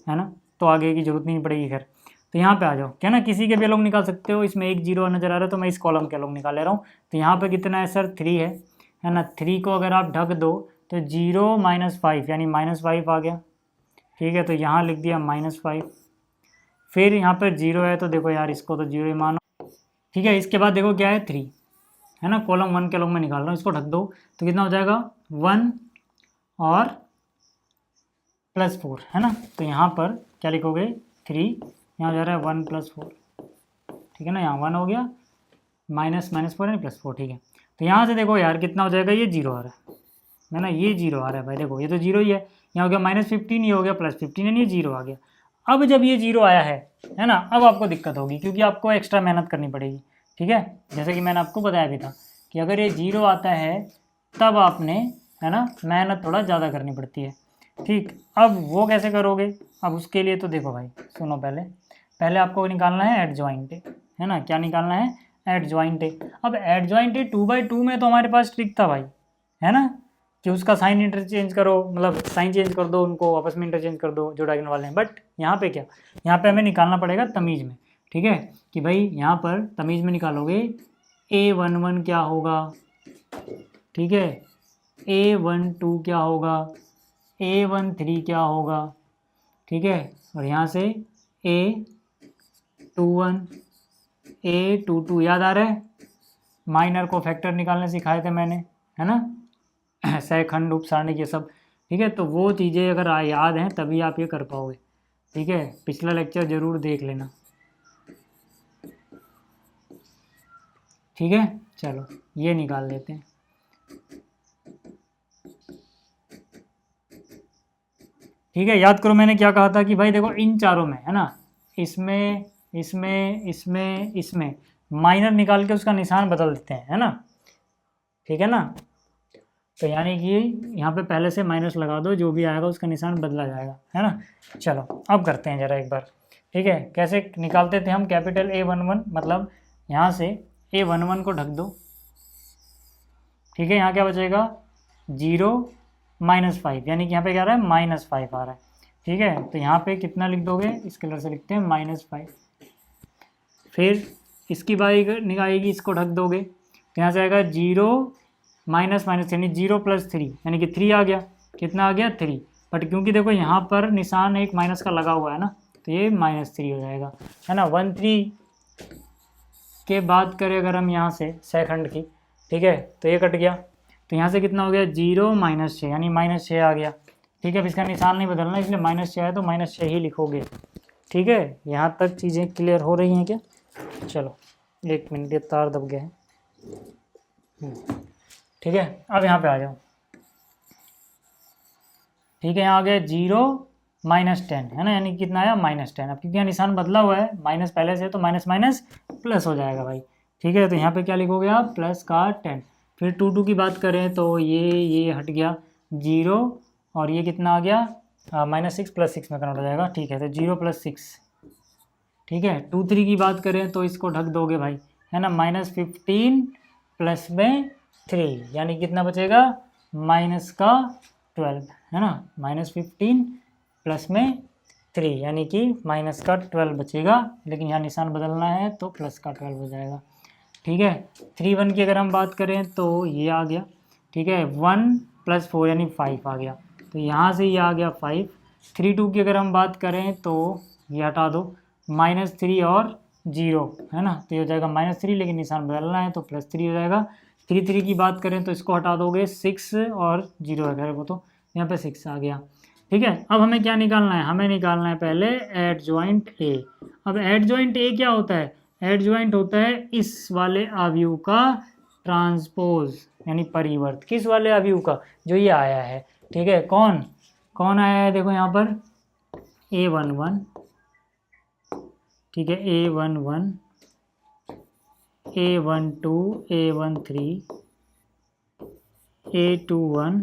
है ना, तो आगे की जरूरत नहीं पड़ेगी खैर। तो यहाँ पे आ जाओ, क्या ना, किसी के भी अलॉन्ग निकाल सकते हो, इसमें एक 0 नजर आ रहा है तो मैं इस कॉलम के अलॉन्ग निकाल ले रहा हूँ। तो यहाँ पे कितना है सर 3 है ना, 3 को अगर आप ढक दो तो 0 - 5 यानी -5 आ गया, ठीक है। तो यहाँ लिख दिया -5, फिर यहाँ पर 0 है तो देखो यार इसको तो 0 ही मानो, ठीक है। इसके बाद देखो क्या है 3, है ना, कॉलम 1 के अलॉन्ग में निकाल रहा हूँ, इसको ढक दो तो कितना हो जाएगा 1 और +4, है ना। तो यहाँ पर क्या लिखोगे 3, यहाँ जा रहा है 1 + 4, ठीक है ना, यहाँ 1 हो गया, -4 यानी +4, ठीक है। तो यहाँ से देखो यार कितना हो जाएगा, ये 0 आ रहा है ना, ये 0 आ रहा है भाई, देखो ये तो 0 ही है, यहाँ हो गया -15, ये हो गया +15 यानी ये 0 आ गया। अब जब ये 0 आया है ना, अब आपको दिक्कत होगी क्योंकि आपको एक्स्ट्रा मेहनत करनी पड़ेगी, ठीक है। जैसे कि मैंने आपको बताया भी था कि अगर ये 0 आता है तब आपने, है ना, मेहनत थोड़ा ज़्यादा करनी पड़ती है, ठीक। अब वो कैसे करोगे, अब उसके लिए तो देखो भाई सुनो, पहले आपको निकालना है एडजॉइंट ए, है ना, क्या निकालना है एडजॉइंट ए। अब एडजॉइंट ए 2/2 में तो हमारे पास ट्रिक था भाई, है ना, कि उसका साइन इंटरचेंज करो, मतलब साइन चेंज कर दो, उनको आपस में इंटरचेंज कर दो जो डायगोनल वाले हैं। बट यहाँ पे क्या, यहाँ पे हमें निकालना पड़ेगा तमीज़ में, ठीक है, कि भाई यहाँ पर तमीज़ में निकालोगे A11 क्या होगा, ठीक है, A12 क्या होगा, A13 क्या होगा, ठीक है, और यहाँ से A21, A22 याद आ रहा है, माइनर को फैक्टर निकालने सिखाए थे मैंने, है ना, सहखंड उपसारणिक ये सब, ठीक है। तो वो चीज़ें अगर याद हैं तभी आप ये कर पाओगे, ठीक है। पिछला लेक्चर ज़रूर देख लेना, ठीक है। चलो ये निकाल लेते हैं, ठीक है। याद करो मैंने क्या कहा था कि भाई देखो इन चारों में, है ना, इसमें इसमें इसमें इसमें माइनर निकाल के उसका निशान बदल देते हैं, है ना, ठीक है ना। तो यानी कि यहाँ पे पहले से माइनस लगा दो, जो भी आएगा उसका निशान बदला जाएगा, है ना। चलो अब करते हैं ज़रा एक बार, ठीक है। कैसे निकालते थे हम, कैपिटल A11 मतलब यहाँ से A11 को ढक दो, ठीक है। यहाँ क्या बचेगा 0 -5, यानी कि यहाँ पे क्या आ रहा है -5 आ रहा है, ठीक है। तो यहाँ पे कितना लिख दोगे, इस कलर से लिखते हैं -5। फिर इसकी बारी निकालेगी, इसको ढक दोगे, तो यहाँ से आएगा 0 माइनस माइनस यानी 0 + 3 यानी कि 3 आ गया, कितना आ गया 3। बट क्योंकि देखो यहाँ पर निशान एक माइनस का लगा हुआ है ना, तो ये -3 हो जाएगा, है ना। 13 के बात करें अगर हम यहाँ से सेकंड की, ठीक है, तो ये कट गया, तो यहाँ से कितना हो गया 0 -6 यानी -6 आ गया, ठीक है। अब इसका निशान नहीं बदलना, इसलिए -6 है तो -6 ही लिखोगे, ठीक है। यहाँ तक चीज़ें क्लियर हो रही हैं क्या? चलो 1 मिनट, ये तार दब गए हैं, ठीक है। अब यहाँ पे आ जाओ, ठीक है। यहाँ आ गया 0 -10, है ना, यानी कितना आया -10। अब क्योंकि यहाँ निशान बदला हुआ है, माइनस पहले से, तो माइनस माइनस प्लस हो जाएगा भाई, ठीक है। तो यहाँ पे क्या लिखोगे आप, +10। फिर 2 की बात करें तो ये हट गया 0, और ये कितना आ गया -6 + 6 में कन्वर्ट हो जाएगा, ठीक है। तो 0 + 6, ठीक है। 2 की बात करें तो इसको ढक दोगे भाई, है ना, -15 प्लस में 3 यानी कितना बचेगा -12, है ना, -15 प्लस में 3 यानी कि -12 बचेगा, लेकिन यहाँ निशान बदलना है तो +12 हो जाएगा, ठीक है। 3 की अगर हम बात करें तो ये आ गया, ठीक है। 1 + 4 यानी 5 आ गया, तो यहाँ से ये आ गया 5। 3 की अगर हम बात करें तो ये हटा दो, -3 और 0, है ना, तो ये हो जाएगा -3, लेकिन निशान बदलना है तो +3 हो जाएगा। 3 की बात करें तो इसको हटा दोगे, 6 और 0 वगैरह को, तो यहाँ पे 6 आ गया, ठीक है। अब हमें क्या निकालना है, हमें निकालना है पहले एडजॉइंट ए। अब एडजॉइंट ए क्या होता है, एडजॉइंट होता है इस वाले अवयव का ट्रांसपोज यानी परिवर्त, किस वाले अवयव का, जो ये आया है, ठीक है। कौन कौन आया है, देखो यहाँ पर A11, ठीक है, A11, A12, A13, A21,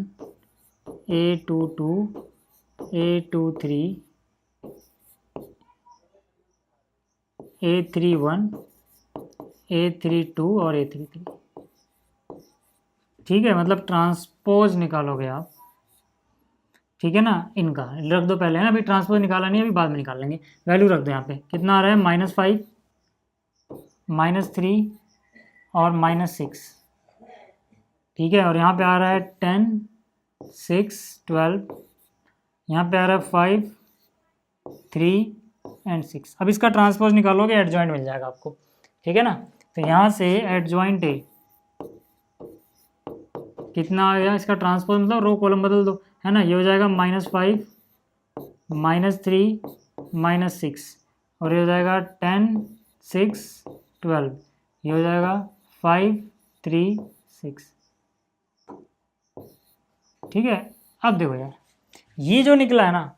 A22, A23, A31, A32 और A33, ठीक है। मतलब ट्रांसपोज निकालोगे आप, ठीक है ना, इनका रख दो पहले, है ना, अभी ट्रांसपोज निकाला नहीं, अभी बाद में निकाल लेंगे। वैल्यू रख दो यहाँ पे, कितना आ रहा है -5, -3 और -6, ठीक है। और यहाँ पे आ रहा है 10, 6, 12, यहाँ पे आ रहा है 5, 3 और 6। अब इसका ट्रांसपोज निकालोगे, एडजॉइंट मिल जाएगा आपको, ठीक है ना। तो यहाँ से एडजॉइंट ए कितना आ गया, इसका ट्रांसपोज मतलब रो कॉलम बदल दो, है ना, ये हो जाएगा -5, -3, -6, और ये हो जाएगा 10, 6, 12, ये हो जाएगा 5, 3, 6, ठीक है। अब देखो यार, ये जो निकला है ना,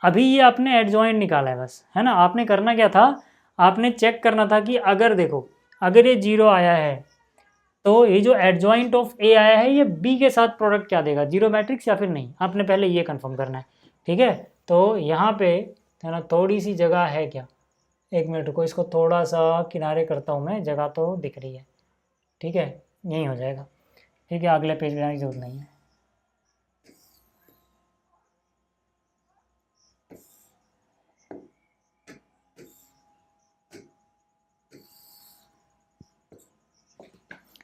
अभी ये आपने एडजॉइंट निकाला है बस, है ना। आपने करना क्या था, आपने चेक करना था कि अगर देखो, अगर ये 0 आया है तो ये जो एडजॉइंट ऑफ ए आया है, ये बी के साथ प्रोडक्ट क्या देगा, जीरो मैट्रिक्स या फिर नहीं, आपने पहले ये कंफर्म करना है, ठीक है। तो यहाँ पे, है ना, थोड़ी सी जगह है क्या, 1 मिनट को इसको थोड़ा सा किनारे करता हूँ मैं, जगह तो दिख रही है, ठीक है, यही हो जाएगा, ठीक है। अगले पेज पे जाने की जरूरत नहीं है,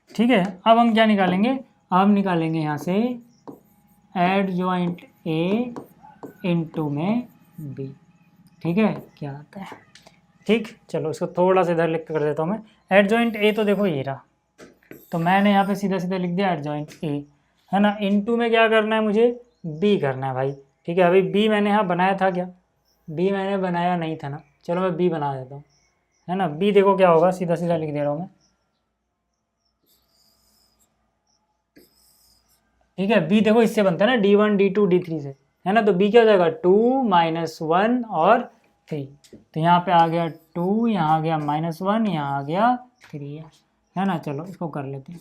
ठीक है। अब हम क्या निकालेंगे, अब निकालेंगे यहाँ से एड जॉइंट ए इनटू में बी, ठीक है, क्या आता है। ठीक, चलो इसको थोड़ा सा इधर लिख कर देता हूँ मैं। एड जॉइंट ए तो देखो ये रहा, तो मैंने यहाँ पे सीधा सीधा लिख दिया एड जॉइंट ए, है ना। इनटू में क्या करना है मुझे, बी करना है भाई, ठीक है। अभी बी मैंने यहाँ बनाया था क्या, बी मैंने बनाया नहीं था ना, चलो मैं बी बना देता हूँ, है ना। बी देखो क्या होगा, सीधा सीधा लिख दे रहा हूँ मैं, ठीक है। बी देखो इससे बनता है ना D1 D2 D3 से, है ना। तो बी क्या हो जाएगा 2 -1 और 3, तो यहाँ पे आ गया 2, यहाँ आ गया -1, यहाँ आ गया 3, है ना। चलो इसको कर लेते हैं,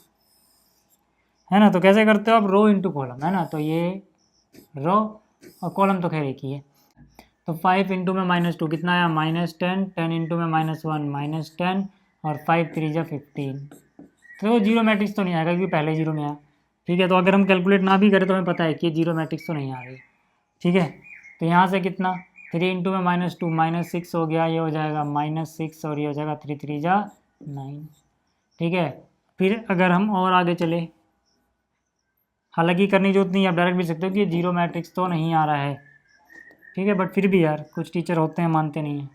है ना। तो कैसे करते हो आप, रो इंटू कॉलम, है ना। तो ये रो और कॉलम तो खैर एक ही है। तो 5 इंटू में -2 कितना आया, -10, 10 इंटू में -1 -10 और 5 3 जा 15। तो जीरो मैट्रिक्स तो नहीं आएगा क्योंकि पहले जीरो में आया, ठीक है। तो अगर हम कैलकुलेट ना भी करें तो हमें पता है कि जीरो मैट्रिक्स तो नहीं आ रही, ठीक है। तो यहाँ से कितना, 3 इंटू में -2 -6 हो गया, ये हो जाएगा -6 और ये हो जाएगा 3 3 जा 9, ठीक है। फिर अगर हम और आगे चले, हालांकि करने की जरूरत नहीं है, आप डायरेक्ट भी सकते हो कि जीरो मैट्रिक्स तो नहीं आ रहा है, ठीक है। बट फिर भी यार कुछ टीचर होते हैं मानते नहीं हैं,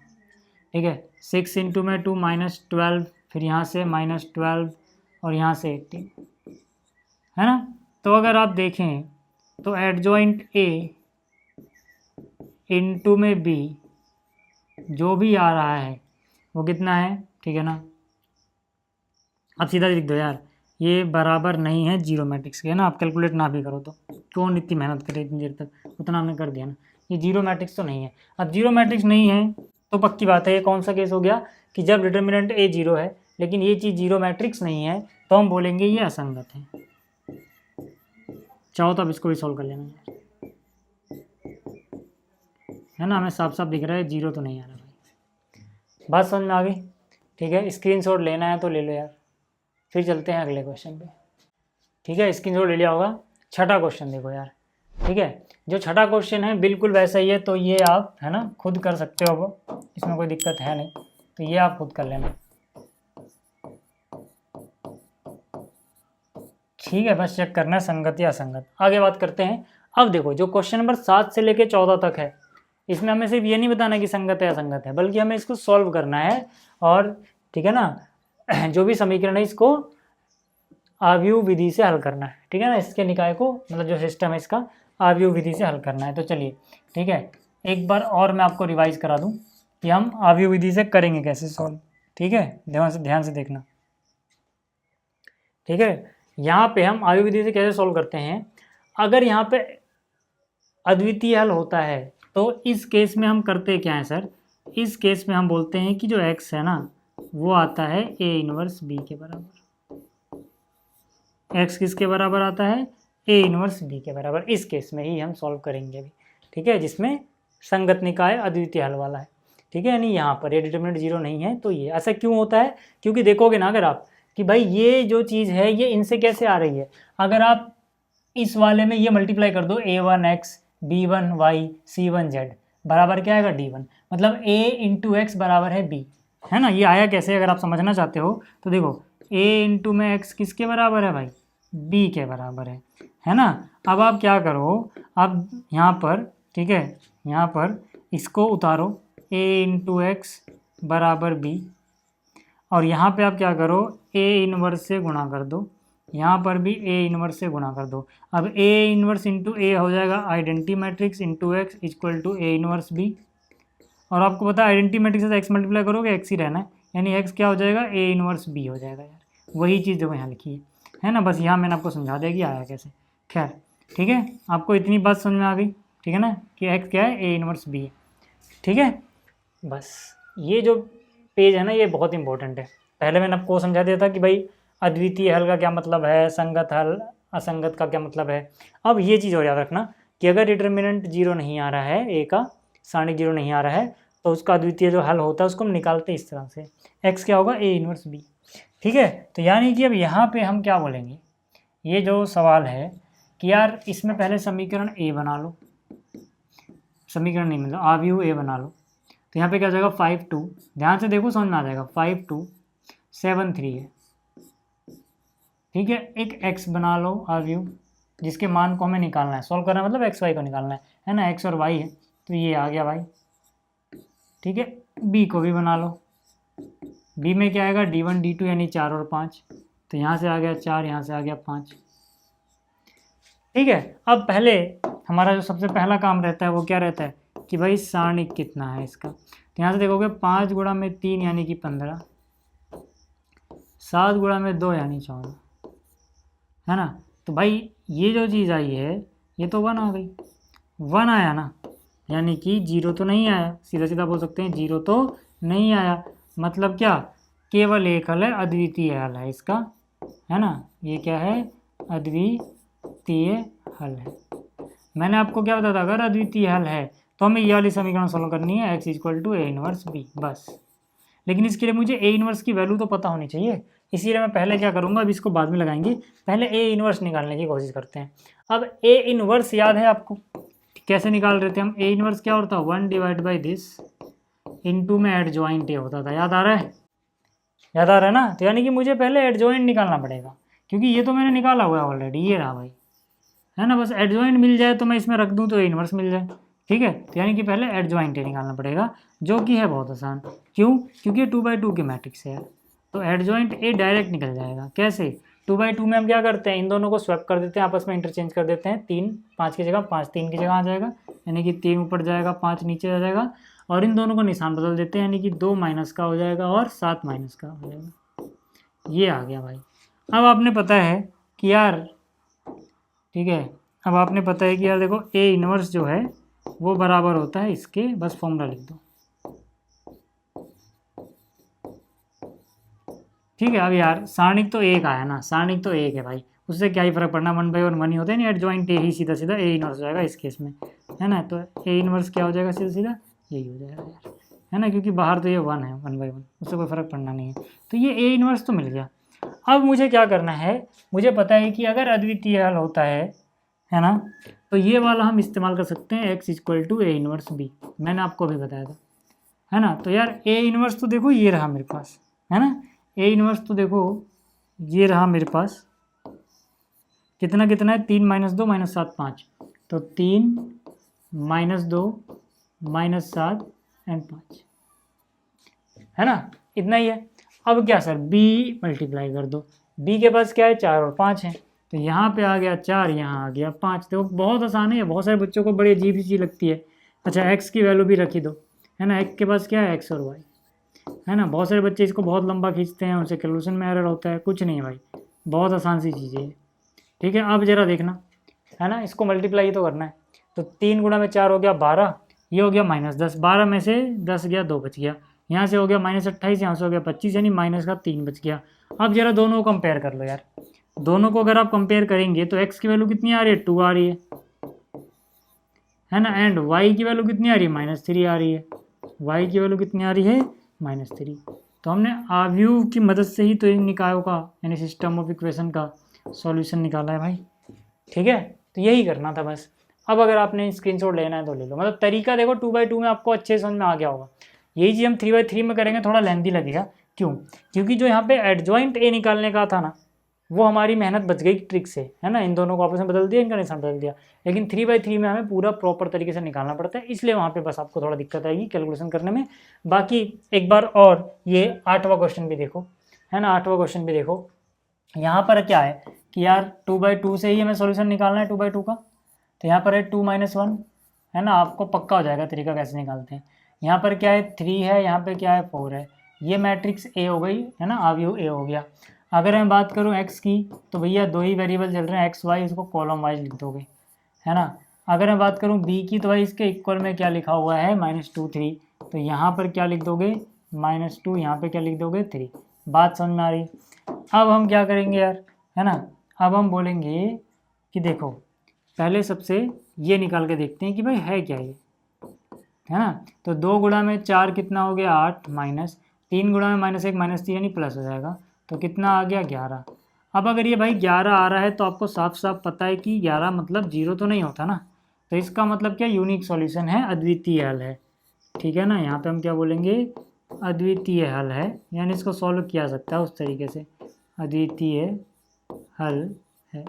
ठीक है। 6 इंटू में 2 -12, फिर यहाँ से -12 और यहाँ से 18, है ना। तो अगर आप देखें तो एडजॉइंट ए इनटू में बी जो भी आ रहा है वो कितना है, ठीक है ना। अब सीधा लिख दो यार, ये बराबर नहीं है जीरो मैट्रिक्स के, है ना। आप कैलकुलेट ना भी करो तो कौन इतनी मेहनत करे इतनी देर तक, उतना हमने कर दिया ना। ये जीरो मैट्रिक्स तो नहीं है। अब जीरो मैट्रिक्स नहीं है तो पक्की बात है, ये कौन सा केस हो गया कि जब डिटर्मिनेंट ए जीरो है लेकिन ये चीज़ जीरो मैट्रिक्स नहीं है, तो हम बोलेंगे ये असंगत है। चाहो तो आप इसको भी सॉल्व कर लेना यार, है ना। हमें साफ साफ दिख रहा है जीरो तो नहीं आ रहा भाई। बात समझ में आ गई, ठीक है। स्क्रीनशॉट लेना है तो ले लो यार, फिर चलते हैं अगले क्वेश्चन पे, ठीक है। स्क्रीनशॉट ले लिया होगा। छठा क्वेश्चन देखो यार, ठीक है। जो छठा क्वेश्चन है बिल्कुल वैसा ही है, तो ये आप, है ना, खुद कर सकते हो, वो इसमें कोई दिक्कत है नहीं, तो ये आप खुद कर लेना, ठीक है। बस चेक करना है संगत या असंगत। आगे बात करते हैं। अब देखो जो क्वेश्चन नंबर 7 से लेके 14 तक है, इसमें हमें सिर्फ ये नहीं बताना कि संगत है असंगत है, बल्कि हमें इसको सॉल्व करना है, और ठीक है ना, जो भी समीकरण है इसको आव्यूह विधि से हल करना है, ठीक है ना। इसके निकाय को, मतलब जो सिस्टम है इसका, आव्यूह विधि से हल करना है। तो चलिए, ठीक है, एक बार और मैं आपको रिवाइज करा दूं कि हम आव्यूह विधि से करेंगे कैसे सॉल्व, ठीक है। ध्यान से देखना, ठीक है। यहाँ पे हम आव्यूह विधि से कैसे सॉल्व करते हैं, अगर यहाँ पे अद्वितीय हल होता है तो इस केस में हम करते क्या है सर, इस केस में हम बोलते हैं कि जो x है ना वो आता है a इनवर्स b के बराबर। x किसके बराबर आता है, a इनवर्स b के बराबर। इस केस में ही हम सॉल्व करेंगे अभी, ठीक है, जिसमें संगत निकाय अद्वितीय हल वाला है, ठीक है। यानी यहाँ पर ये डिटरमिनेंट जीरो नहीं है। तो ये ऐसा क्यों होता है, क्योंकि देखोगे ना अगर आप कि भाई ये जो चीज़ है ये इनसे कैसे आ रही है, अगर आप इस वाले में ये मल्टीप्लाई कर दो a1x b1y c1z बराबर क्या आएगा d1, मतलब a इंटू एक्स बराबर है b, है ना। ये आया कैसे, अगर आप समझना चाहते हो तो देखो a इंटू में x किसके बराबर है भाई, b के बराबर है ना। अब आप क्या करो, अब यहाँ पर, ठीक है, यहाँ पर इसको उतारो a इंटू एक्स बराबर b, और यहाँ पे आप क्या करो a इनवर्स से गुणा कर दो, यहाँ पर भी a इनवर्स से गुणा कर दो। अब a इनवर्स इंटू ए हो जाएगा identity matrix into x equals to a inverse b, और आपको पता है आइडेंटिटी मैट्रिक्स से x मल्टीप्लाई करोगे x ही रहना है, यानी x क्या हो जाएगा, a इनवर्स b हो जाएगा यार। वही चीज़ जो यहाँ लिखी है ना, बस यहाँ मैंने आपको समझा दिया कि आया कैसे। खैर ठीक है, आपको इतनी बात समझ में आ गई, ठीक है ना, कि x क्या है, a इनवर्स b है, ठीक है। बस ये जो पेज है ना ये बहुत इंपॉर्टेंट है। पहले मैंने आपको समझा दिया था कि भाई अद्वितीय हल का क्या मतलब है, संगत हल असंगत का क्या मतलब है। अब ये चीज़ और याद रखना कि अगर डिटर्मिनेंट जीरो नहीं आ रहा है, ए का सारणी जीरो नहीं आ रहा है, तो उसका अद्वितीय जो हल होता है उसको हम निकालते इस तरह से, एक्स क्या होगा, ए इनवर्स बी, ठीक है। तो यानी कि अब यहाँ पे हम क्या बोलेंगे, ये जो सवाल है कि यार इसमें पहले समीकरण ए बना लो, समीकरण नहीं मतलब आव्यूह ए बना लो। तो यहाँ पे क्या हो जाएगा 5 2, ध्यान से देखो समझ में आ जाएगा, 5 2 7 3 है, ठीक है। एक x बना लो आव्यूह, जिसके मान को हमें निकालना है। सॉल्व करना मतलब एक्स वाई को निकालना है ना, एक्स और वाई है तो ये आ गया भाई। ठीक है, बी को भी बना लो। बी में क्या आएगा, D1 D2 यानी 4 और 5, तो यहाँ से आ गया 4, यहाँ से आ गया 5। ठीक है, अब पहले हमारा जो सबसे पहला काम रहता है वो क्या रहता है कि भाई सारणिक कितना है इसका। तो यहाँ से देखोगे 5 गुणा में 3 यानी कि 15, 7 गुणा में 2 यानी 14, है ना। तो भाई ये जो चीज़ आई है ये तो 1 आ गई, 1 आया ना, यानी कि 0 तो नहीं आया, सीधा सीधा बोल सकते हैं 0 तो नहीं आया। मतलब क्या, केवल एक हल है, अद्वितीय हल है इसका, है ना। ये क्या है, अद्वितीय हल है। मैंने आपको क्या बताया था, अगर अद्वितीय हल है तो हमें ये वाली समीकरण सोल्व करनी है, x equal to A inverse B, बस। लेकिन इसके लिए मुझे ए इनवर्स की वैल्यू तो पता होनी चाहिए, इसीलिए मैं पहले क्या करूँगा, अब इसको बाद में लगाएंगे, पहले ए इनवर्स निकालने की कोशिश करते हैं। अब ए इनवर्स याद है आपको, कैसे निकाल रहे थे हम, ए इनवर्स क्या होता है, 1 डिवाइड बाई दिस इनटू में एडजॉइंट ए होता था, याद आ रहा है, याद आ रहा है ना। तो यानी कि मुझे पहले एडजॉइंट निकालना पड़ेगा, क्योंकि ये तो मैंने निकाला हुआ है ऑलरेडी, ये रहा भाई, है ना। बस एडजॉइंट मिल जाए तो मैं इसमें रख दूँ तो ए इनवर्स मिल जाए। ठीक है, तो यानी कि पहले एडजॉइंट ए निकालना पड़ेगा, जो कि है बहुत आसान। क्यों, क्योंकि 2/2 की मैट्रिक्स है, तो एडजॉइंट ए डायरेक्ट निकल जाएगा। कैसे, 2/2 में हम क्या करते हैं, इन दोनों को स्वैप कर देते हैं, आपस में इंटरचेंज कर देते हैं। 3 5 की जगह 5 3 की जगह आ जाएगा, यानी कि 3 ऊपर जाएगा 5 नीचे आ जाएगा, और इन दोनों को निशान बदल देते हैं, यानी कि 2 माइनस का हो जाएगा और 7 माइनस का हो जाएगा। ये आ गया भाई। अब आपने पता है कि यार, ठीक है, अब आपने पता है कि यार देखो ए इनवर्स जो है वो बराबर होता है इसके, बस फॉर्मूला लिख दो। ठीक है, अब यार सारणिक तो एक आया ना, सारणिक तो एक है भाई, उससे क्या ही फर्क पड़ना, 1/1 ही होता है, नहीं एडजॉइंट ए ही सीधा सीधा ए इनवर्स हो जाएगा इस केस में, है ना। तो ए इनवर्स क्या हो जाएगा, सीधा सीधा यही हो जाएगा यार, है ना, क्योंकि बाहर तो ये 1 है, 1/1, उससे कोई फर्क पड़ना नहीं है। तो ये ए इनवर्स तो मिल गया। अब मुझे क्या करना है, मुझे पता है कि अगर अद्वितीय हल होता है ना, तो ये वाला हम इस्तेमाल कर सकते हैं, x equal to A inverse B, मैंने आपको अभी बताया था, है ना। तो यार ए इनवर्स तो देखो ये रहा मेरे पास, है ना, ए इनवर्स तो देखो ये रहा मेरे पास, कितना कितना है, 3 - 2 - 7 5, तो 3 - 2 - 7 एंड 5, है ना, इतना ही है। अब क्या सर, b मल्टीप्लाई कर दो, b के पास क्या है, 4 और 5 है, तो यहाँ पे आ गया 4, यहाँ आ गया 5। देखो बहुत आसान है, बहुत सारे बच्चों को बड़ी अजीब सी चीज़ लगती है। अच्छा, x की वैल्यू भी रखी दो, है ना, x के पास क्या है, x और y, है ना। बहुत सारे बच्चे इसको बहुत लंबा खींचते हैं, उनसे कैलकुलेशन में एरर होता है, कुछ नहीं भाई, बहुत आसान सी चीज़ें है। ठीक है, अब जरा देखना, है ना, इसको मल्टीप्लाई तो करना है, तो 3 गुणा में 4 हो गया 12, ये हो गया -10, 12 में से 10 गया 2 बच गया, यहाँ से हो गया -28, यहाँ से हो गया 25, यानी माइनस का 3 बच गया। अब जरा दोनों को कंपेयर कर लो यार, दोनों को अगर आप कंपेयर करेंगे तो x की वैल्यू कितनी आ रही है, 2 आ रही है ना, एंड y की वैल्यू कितनी आ रही है, -3 आ रही है, y की वैल्यू कितनी आ रही है, -3। तो हमने आव्यूह की मदद से ही तो इन निकायों का, यानी सिस्टम ऑफ इक्वेशन का सॉल्यूशन निकाला है भाई। ठीक है, तो यही करना था बस। अब अगर आपने स्क्रीनशॉट लेना है तो ले लो, मतलब तरीका देखो 2/2 में आपको अच्छे समझ में आ गया होगा। यही चीज़ हम 3/3 में करेंगे, थोड़ा लेंथी लगेगा। क्यों, क्योंकि जो यहाँ पे एडजॉइंट ए निकालने का था ना, वो हमारी मेहनत बच गई ट्रिक से, है ना, इन दोनों को आपस में बदल दिया, इनका निशान बदल दिया। लेकिन 3/3 में हमें पूरा प्रॉपर तरीके से निकालना पड़ता है, इसलिए वहाँ पे बस आपको थोड़ा दिक्कत आएगी कैलकुलेशन करने में। बाकी एक बार और ये 8वां क्वेश्चन भी देखो, है ना, 8वां क्वेश्चन भी देखो। यहाँ पर क्या है कि यार 2/2 से ही हमें सोल्यूशन निकालना है 2/2 का, तो यहाँ पर है 2 - 1, है ना, आपको पक्का हो जाएगा तरीका कैसे निकालते हैं। यहाँ पर क्या है 3 है, यहाँ पे क्या है 4 है, ये मैट्रिक्स ए हो गई, है ना, आव्यूह ए हो गया। अगर मैं बात करूँ x की, तो भैया 2 ही वेरिएबल चल रहे हैं x y, इसको कॉलम वाइज लिख दोगे, है ना। अगर मैं बात करूँ b की, तो भाई इसके इक्वल में क्या लिखा हुआ है, -2 3, तो यहाँ पर क्या लिख दोगे, -2, यहाँ पे क्या लिख दोगे 3। बात समझ में आ रही। अब हम क्या करेंगे यार, है ना, अब हम बोलेंगे कि देखो पहले सबसे ये निकाल के देखते हैं कि भाई है क्या ये, है ना। तो 2 गुणा में 4 कितना हो गया 8, माइनस 3 गुणा में -1 -3 यानी प्लस हो जाएगा, तो कितना आ गया 11। अब अगर ये भाई 11 आ रहा है तो आपको साफ साफ पता है कि 11 मतलब 0 तो नहीं होता ना, तो इसका मतलब क्या, यूनिक सॉल्यूशन है, अद्वितीय हल है। ठीक है ना, यहाँ पे हम क्या बोलेंगे, अद्वितीय हल है, यानी इसको सॉल्व किया जा सकता है उस तरीके से, अद्वितीय हल है।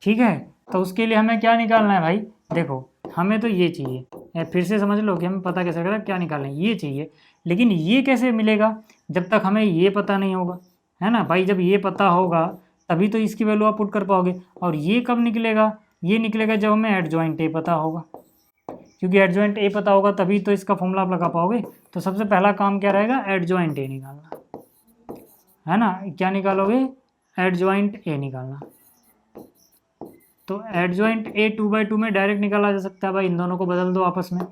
ठीक है, तो उसके लिए हमें क्या निकालना है भाई, देखो हमें तो ये चाहिए, फिर से समझ लो कि हमें पता कैसे करें क्या निकालना है, ये चाहिए। लेकिन ये कैसे मिलेगा जब तक हमें ये पता नहीं होगा, है ना भाई। जब ये पता होगा तभी तो इसकी वैल्यू आप पुट कर पाओगे। और ये कब निकलेगा, ये निकलेगा जब हमें एडजॉइंट ए पता होगा, क्योंकि एडजॉइंट ए पता होगा तभी तो इसका फॉर्मूला आप लगा पाओगे। तो सबसे पहला काम क्या रहेगा, एडजॉइंट ए निकालना, है ना। क्या निकालोगे, एडजॉइंट ए निकालना। तो एडजॉइंट ए 2/2 में डायरेक्ट निकाला जा सकता है भाई, इन दोनों को बदल दो आपस में।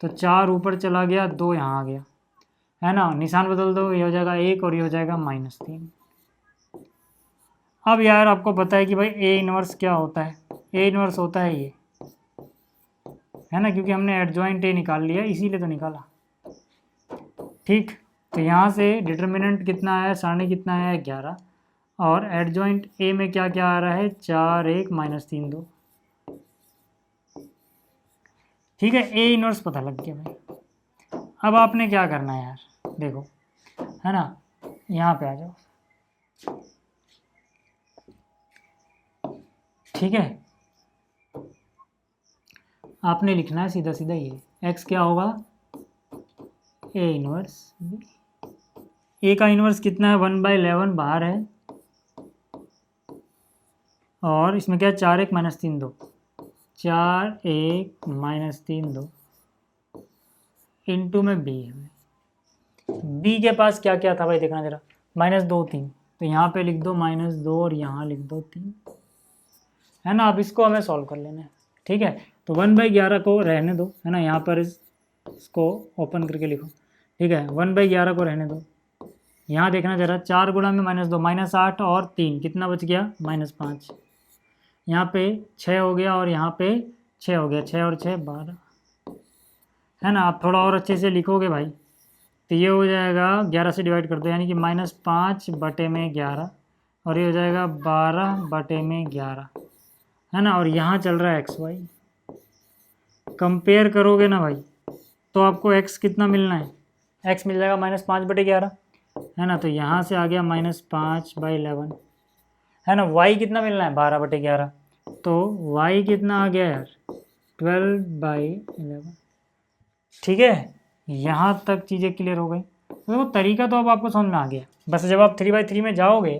तो 4 ऊपर चला गया, 2 यहाँ आ गया, है ना। निशान बदल दो, ये हो जाएगा 1 और ये हो जाएगा -3। अब यार आपको पता है कि भाई ए इनवर्स क्या होता है, ए इनवर्स होता है ये, है ना, क्योंकि हमने एडजॉइंट ए निकाल लिया इसीलिए तो निकाला। ठीक, तो यहाँ से डिटर्मिनेंट कितना आया, सारणी कितना आया, 11। और एडजॉइंट ए में क्या क्या आ रहा है, 4 1 -3 2। ठीक है, ए इनवर्स पता लग गया भाई। अब आपने क्या करना है यार, देखो, है ना, यहाँ पे आ जाओ। ठीक है, आपने लिखना है सीधा सीधा ये, एक्स क्या होगा, ए इनवर्स बी। ए का इनवर्स कितना है, 1/11 बाहर है, और इसमें क्या है, 4 1 -3 2, 4 1 -3 2 इंटू में बी है। बी के पास क्या क्या था भाई, देखना जरा, -2 3, तो यहाँ पे लिख दो -2 और यहाँ लिख दो 3, है ना। अब इसको हमें सॉल्व कर लेना है। ठीक है, तो 1/11 को रहने दो, है ना, यहाँ पर इसको ओपन करके लिखो। ठीक है, 1/11 को रहने दो। यहाँ देखना जरा, 4 गुणा में -2 -8 और 3 कितना बच गया, -5। यहाँ पे 6 हो गया और यहाँ पे 6 हो गया, 6 और 6 12, है ना। आप थोड़ा और अच्छे से लिखोगे भाई तो ये हो जाएगा, 11 से डिवाइड कर दो, यानी कि -5/11, और ये हो जाएगा 12/11, है ना। और यहाँ चल रहा है XY, कंपेयर करोगे ना भाई तो आपको x कितना मिलना है, x मिल जाएगा -5/11, है ना। तो यहाँ से आ गया -5/11, है ना। y कितना मिलना है, 12/11, तो y कितना आ गया यार, 12/11। ठीक है, यहाँ तक चीज़ें क्लियर हो गई। तो देखो तरीका तो अब आपको समझ में आ गया, बस जब आप 3/3 में जाओगे,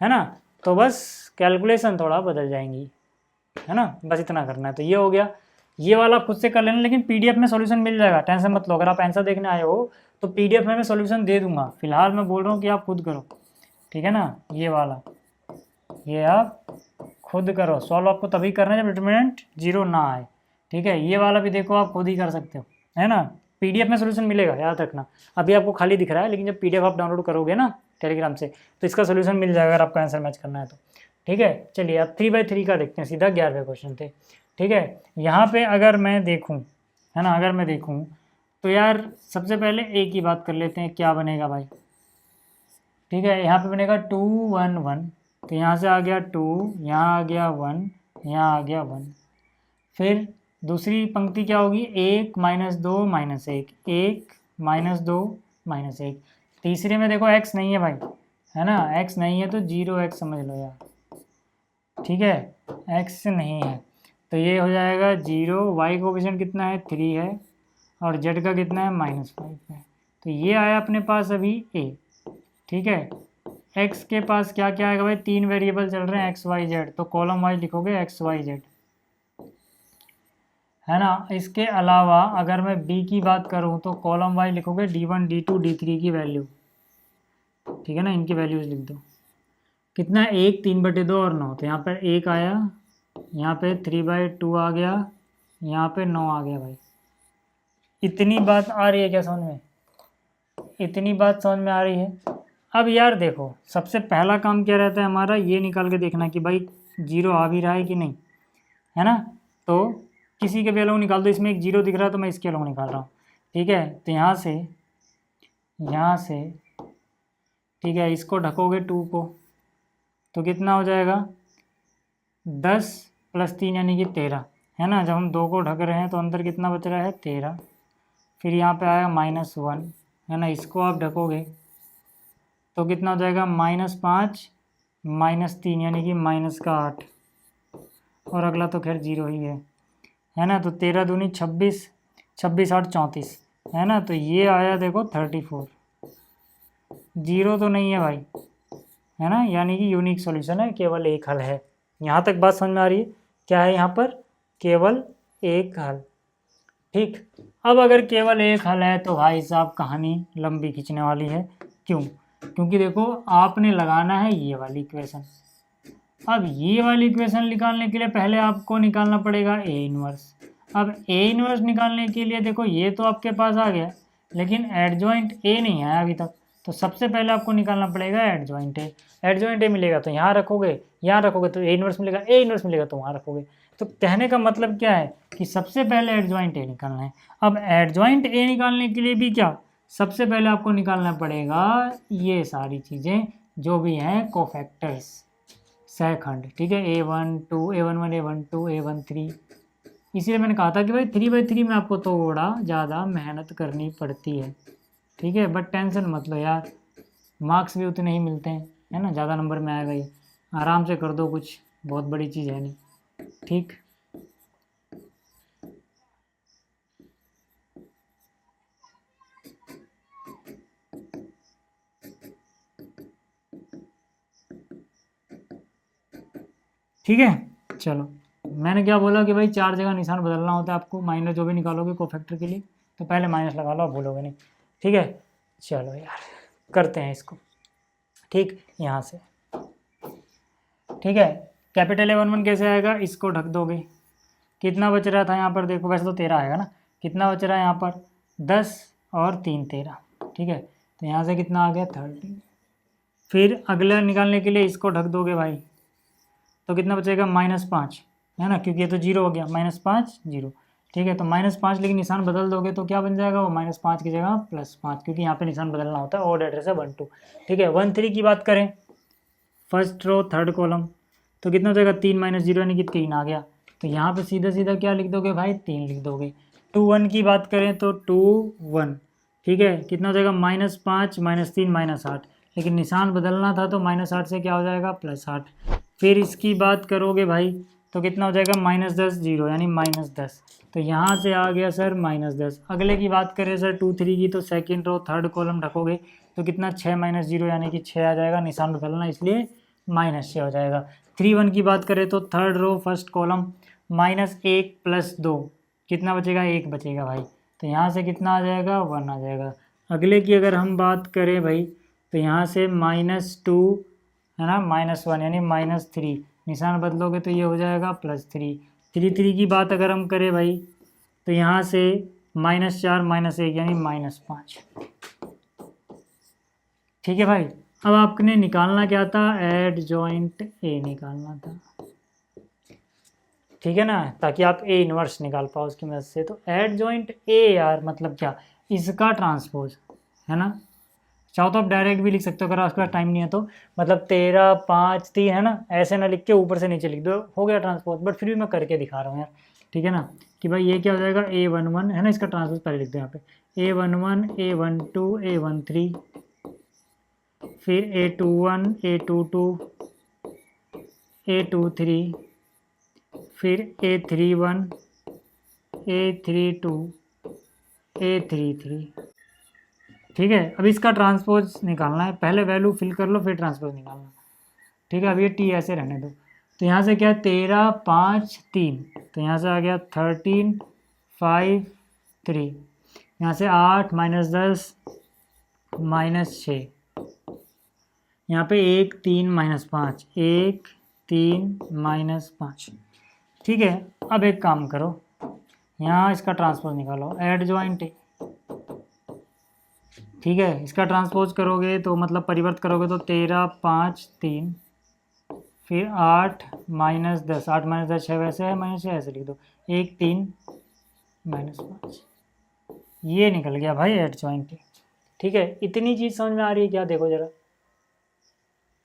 है ना, तो बस कैलकुलेशन थोड़ा बदल जाएंगी, है ना। बस इतना करना है। तो ये हो गया, ये वाला खुद से कर लेना, लेकिन पीडीएफ में सॉल्यूशन मिल जाएगा, टेंशन मत लो। अगर आप आंसर देखने आए हो तो पीडीएफ में मैं सॉल्यूशन दे दूंगा, फिलहाल मैं बोल रहा हूँ कि आप खुद करो, ठीक है ना। ये वाला, ये आप खुद करो, सॉल्व आपको तभी करना है जब डिटरमिनेंट 0 ना आए। ठीक है, ये वाला भी देखो आप खुद ही कर सकते हो, है ना। पीडीएफ में सॉल्यूशन मिलेगा, याद रखना। अभी आपको खाली दिख रहा है, लेकिन जब पीडीएफ आप डाउनलोड करोगे ना टेलीग्राम से, तो इसका सॉल्यूशन मिल जाएगा अगर आपको आंसर मैच करना है तो। ठीक है, चलिए अब 3/3 का देखते हैं, सीधा 11वें क्वेश्चन थे। ठीक है, यहाँ पे अगर मैं देखूँ, है ना, अगर मैं देखूँ तो यार सबसे पहले ए की बात कर लेते हैं, क्या बनेगा भाई। ठीक है, यहाँ पे बनेगा 2 1 1, तो यहाँ से आ गया 2, यहाँ आ गया 1, यहाँ आ गया 1। फिर दूसरी पंक्ति क्या होगी, 1 -2 -1, 1 -2 -1। तीसरे में देखो x नहीं है भाई, है ना, x नहीं है तो 0x समझ लो यार। ठीक है, x नहीं है तो ये हो जाएगा 0। y कोएफिशिएंट कितना है, 3 है, और z का कितना है, -5 है। तो ये आया अपने पास अभी a। ठीक है, x के पास क्या क्या आएगा भाई, 3 वेरिएबल चल रहे हैं x y z, तो कॉलम वाइज लिखोगे x y z, है ना। इसके अलावा अगर मैं b की बात करूं तो कॉलम वाइज लिखोगे d1 d2 d3 की वैल्यू। ठीक है ना, इनकी वैल्यूज लिख दो। कितना है, 1 3/2 और 9, तो यहाँ पर 1 आया, यहाँ पे 3/2 आ गया, यहाँ पे 9 आ गया भाई। इतनी बात आ रही है क्या समझ में, इतनी बात समझ में आ रही है। अब यार देखो, सबसे पहला काम क्या रहता है हमारा, ये निकाल के देखना कि भाई 0 आ भी रहा है कि नहीं, है ना। तो किसी के भी अलग निकाल दो, इसमें एक 0 दिख रहा है तो मैं इसके अलग निकाल रहा हूँ। ठीक है, तो यहाँ से ठीक है, इसको ढकोगे 2 को, तो कितना हो जाएगा, 10 + 3 यानी कि 13, है ना। जब हम 2 को ढक रहे हैं तो अंदर कितना बच रहा है, 13। फिर यहाँ पे आया -1, है ना, इसको आप ढकोगे तो कितना हो जाएगा, -5 -3 यानी कि -8, और अगला तो खैर 0 ही है ना। तो 13 दूनी 26, 26 8 34 है ना। तो ये आया देखो 34, 0 तो नहीं है भाई, है ना। यानी कि यूनिक सॉल्यूशन है, केवल एक हल है। यहाँ तक बात समझ में आ रही है? क्या है यहाँ पर? केवल एक हल। ठीक, अब अगर केवल एक हल है तो भाई साहब कहानी लंबी खींचने वाली है। क्यों? क्योंकि देखो आपने लगाना है ये वाली इक्वेशन। अब ये वाली इक्वेशन निकालने के लिए पहले आपको निकालना पड़ेगा ए इनवर्स। अब ए इनवर्स निकालने के लिए देखो ये तो आपके पास आ गया, लेकिन एडजॉइंट ए नहीं आया अभी तक। तो सबसे पहले आपको निकालना पड़ेगा एडजॉइंट ए। एडजॉइंट ए मिलेगा तो यहाँ रखोगे, यहाँ रखोगे तो ए इनवर्स मिलेगा, ए इनवर्स मिलेगा तो वहाँ रखोगे। तो कहने का मतलब क्या है कि सबसे पहले एडजॉइंट ए निकालना है। अब एडजॉइंट ए निकालने के लिए भी क्या, सबसे पहले आपको निकालना पड़ेगा ये सारी चीज़ें जो भी हैं कोफैक्टर्स, सहखंड। ठीक है, A12 A11 A12 A13। इसीलिए मैंने कहा था कि भाई 3/3 में आपको थोड़ा ज़्यादा मेहनत करनी पड़ती है। ठीक है, बट टेंशन मत लो यार, मार्क्स भी उतने ही मिलते हैं, है ना। ज़्यादा नंबर में आएगा ये, आराम से कर दो, कुछ बहुत बड़ी चीज़ है नहीं। ठीक, ठीक है। चलो, मैंने क्या बोला कि भाई 4 जगह निशान बदलना होता है आपको, माइनस जो भी निकालोगे कोफैक्टर के लिए तो पहले माइनस लगा लो, आप भूलोगे नहीं। ठीक है, चलो यार करते हैं इसको। ठीक, यहाँ से ठीक है, कैपिटल A11 कैसे आएगा, इसको ढक दोगे। कितना बच रहा था यहाँ पर, देखो वैसे तो 13 आएगा ना, कितना बच रहा है यहाँ पर 10 और 3 13। ठीक है, तो यहाँ से कितना आ गया 30। फिर अगला निकालने के लिए इसको ढक दोगे भाई, तो कितना बचेगा -5, है ना, क्योंकि ये तो 0 हो गया, -5 0। ठीक है, तो -5, लेकिन निशान बदल दोगे तो क्या बन जाएगा वो, -5 की जगह +5, क्योंकि यहाँ पे निशान बदलना होता है, ऑड एड्रेस है 1 2। ठीक है, 1 3 की बात करें, फर्स्ट रो थर्ड कॉलम, तो कितना हो जाएगा 3 -0 यानी कि 3 आ गया। तो यहाँ पे सीधा सीधा क्या लिख दोगे भाई, 3 लिख दोगे। 2 1 की बात करें तो 2 1, ठीक है, कितना हो जाएगा -5 -3 -8, लेकिन निशान बदलना था तो -8 से क्या हो जाएगा +8। फिर इसकी बात करोगे भाई तो कितना हो जाएगा -10 0 यानी -10, तो यहाँ से आ गया सर -10। अगले की बात करें सर 2 3 की, तो सेकंड रो थर्ड कॉलम ढकोगे तो कितना 6 -0 यानी कि 6 आ जाएगा, निशान बदलना इसलिए -6 हो जाएगा। 3 1 की बात करें तो थर्ड रो फर्स्ट कॉलम -1 + 2, कितना बचेगा 1 बचेगा भाई, तो यहाँ से कितना आ जाएगा 1 आ जाएगा। अगले की अगर हम बात करें भाई तो यहाँ से -2 है ना, -1 यानी -3, निशान बदलोगे तो ये हो जाएगा +3। 3 3 की बात अगर हम करें भाई तो यहाँ से -4 -1 यानी -5। ठीक है भाई, अब आपने निकालना क्या था, एडजॉइंट ए निकालना था। ठीक है ना, ताकि आप ए इनवर्स निकाल पाओ उसकी मदद से। तो एडजॉइंट ए यार मतलब क्या, इसका ट्रांसपोज, है ना। चाहो तो आप डायरेक्ट भी लिख सकते हो अगर आपके पास टाइम नहीं है तो, मतलब 13 5 3 है ना, ऐसे ना लिख के ऊपर से नीचे लिख दो, हो गया ट्रांसपोज। बट फिर भी मैं करके दिखा रहा हूँ यार, ठीक है ना, कि भाई ये क्या हो जाएगा A11 है ना, इसका ट्रांसपोज पहले लिख दो यहाँ पे, A11 A12 A13, फिर A21 A22 A23, फिर A31 A32 A33। ठीक है, अब इसका ट्रांसपोज निकालना है, पहले वैल्यू फिल कर लो फिर ट्रांसपोज निकालना। ठीक है, अब ये टी ऐसे रहने दो। तो यहाँ से क्या है 13 5 3, तो यहाँ से आ गया 13 5 3, यहाँ से 8 -10 -6, यहाँ पे 1 3 -5 1 3 -5। ठीक है, अब एक काम करो, यहाँ इसका ट्रांसपोज निकालो, एडजॉइंट ए। ठीक है, इसका ट्रांसपोज करोगे तो मतलब परिवर्त करोगे तो 13 5 3, फिर 8 -10 8 -10 6 वैसे है -6 ऐसे लिख दो, 1 3 -5, ये निकल गया भाई एडजॉइंट ए। ठीक है, इतनी चीज़ समझ में आ रही है क्या, देखो जरा,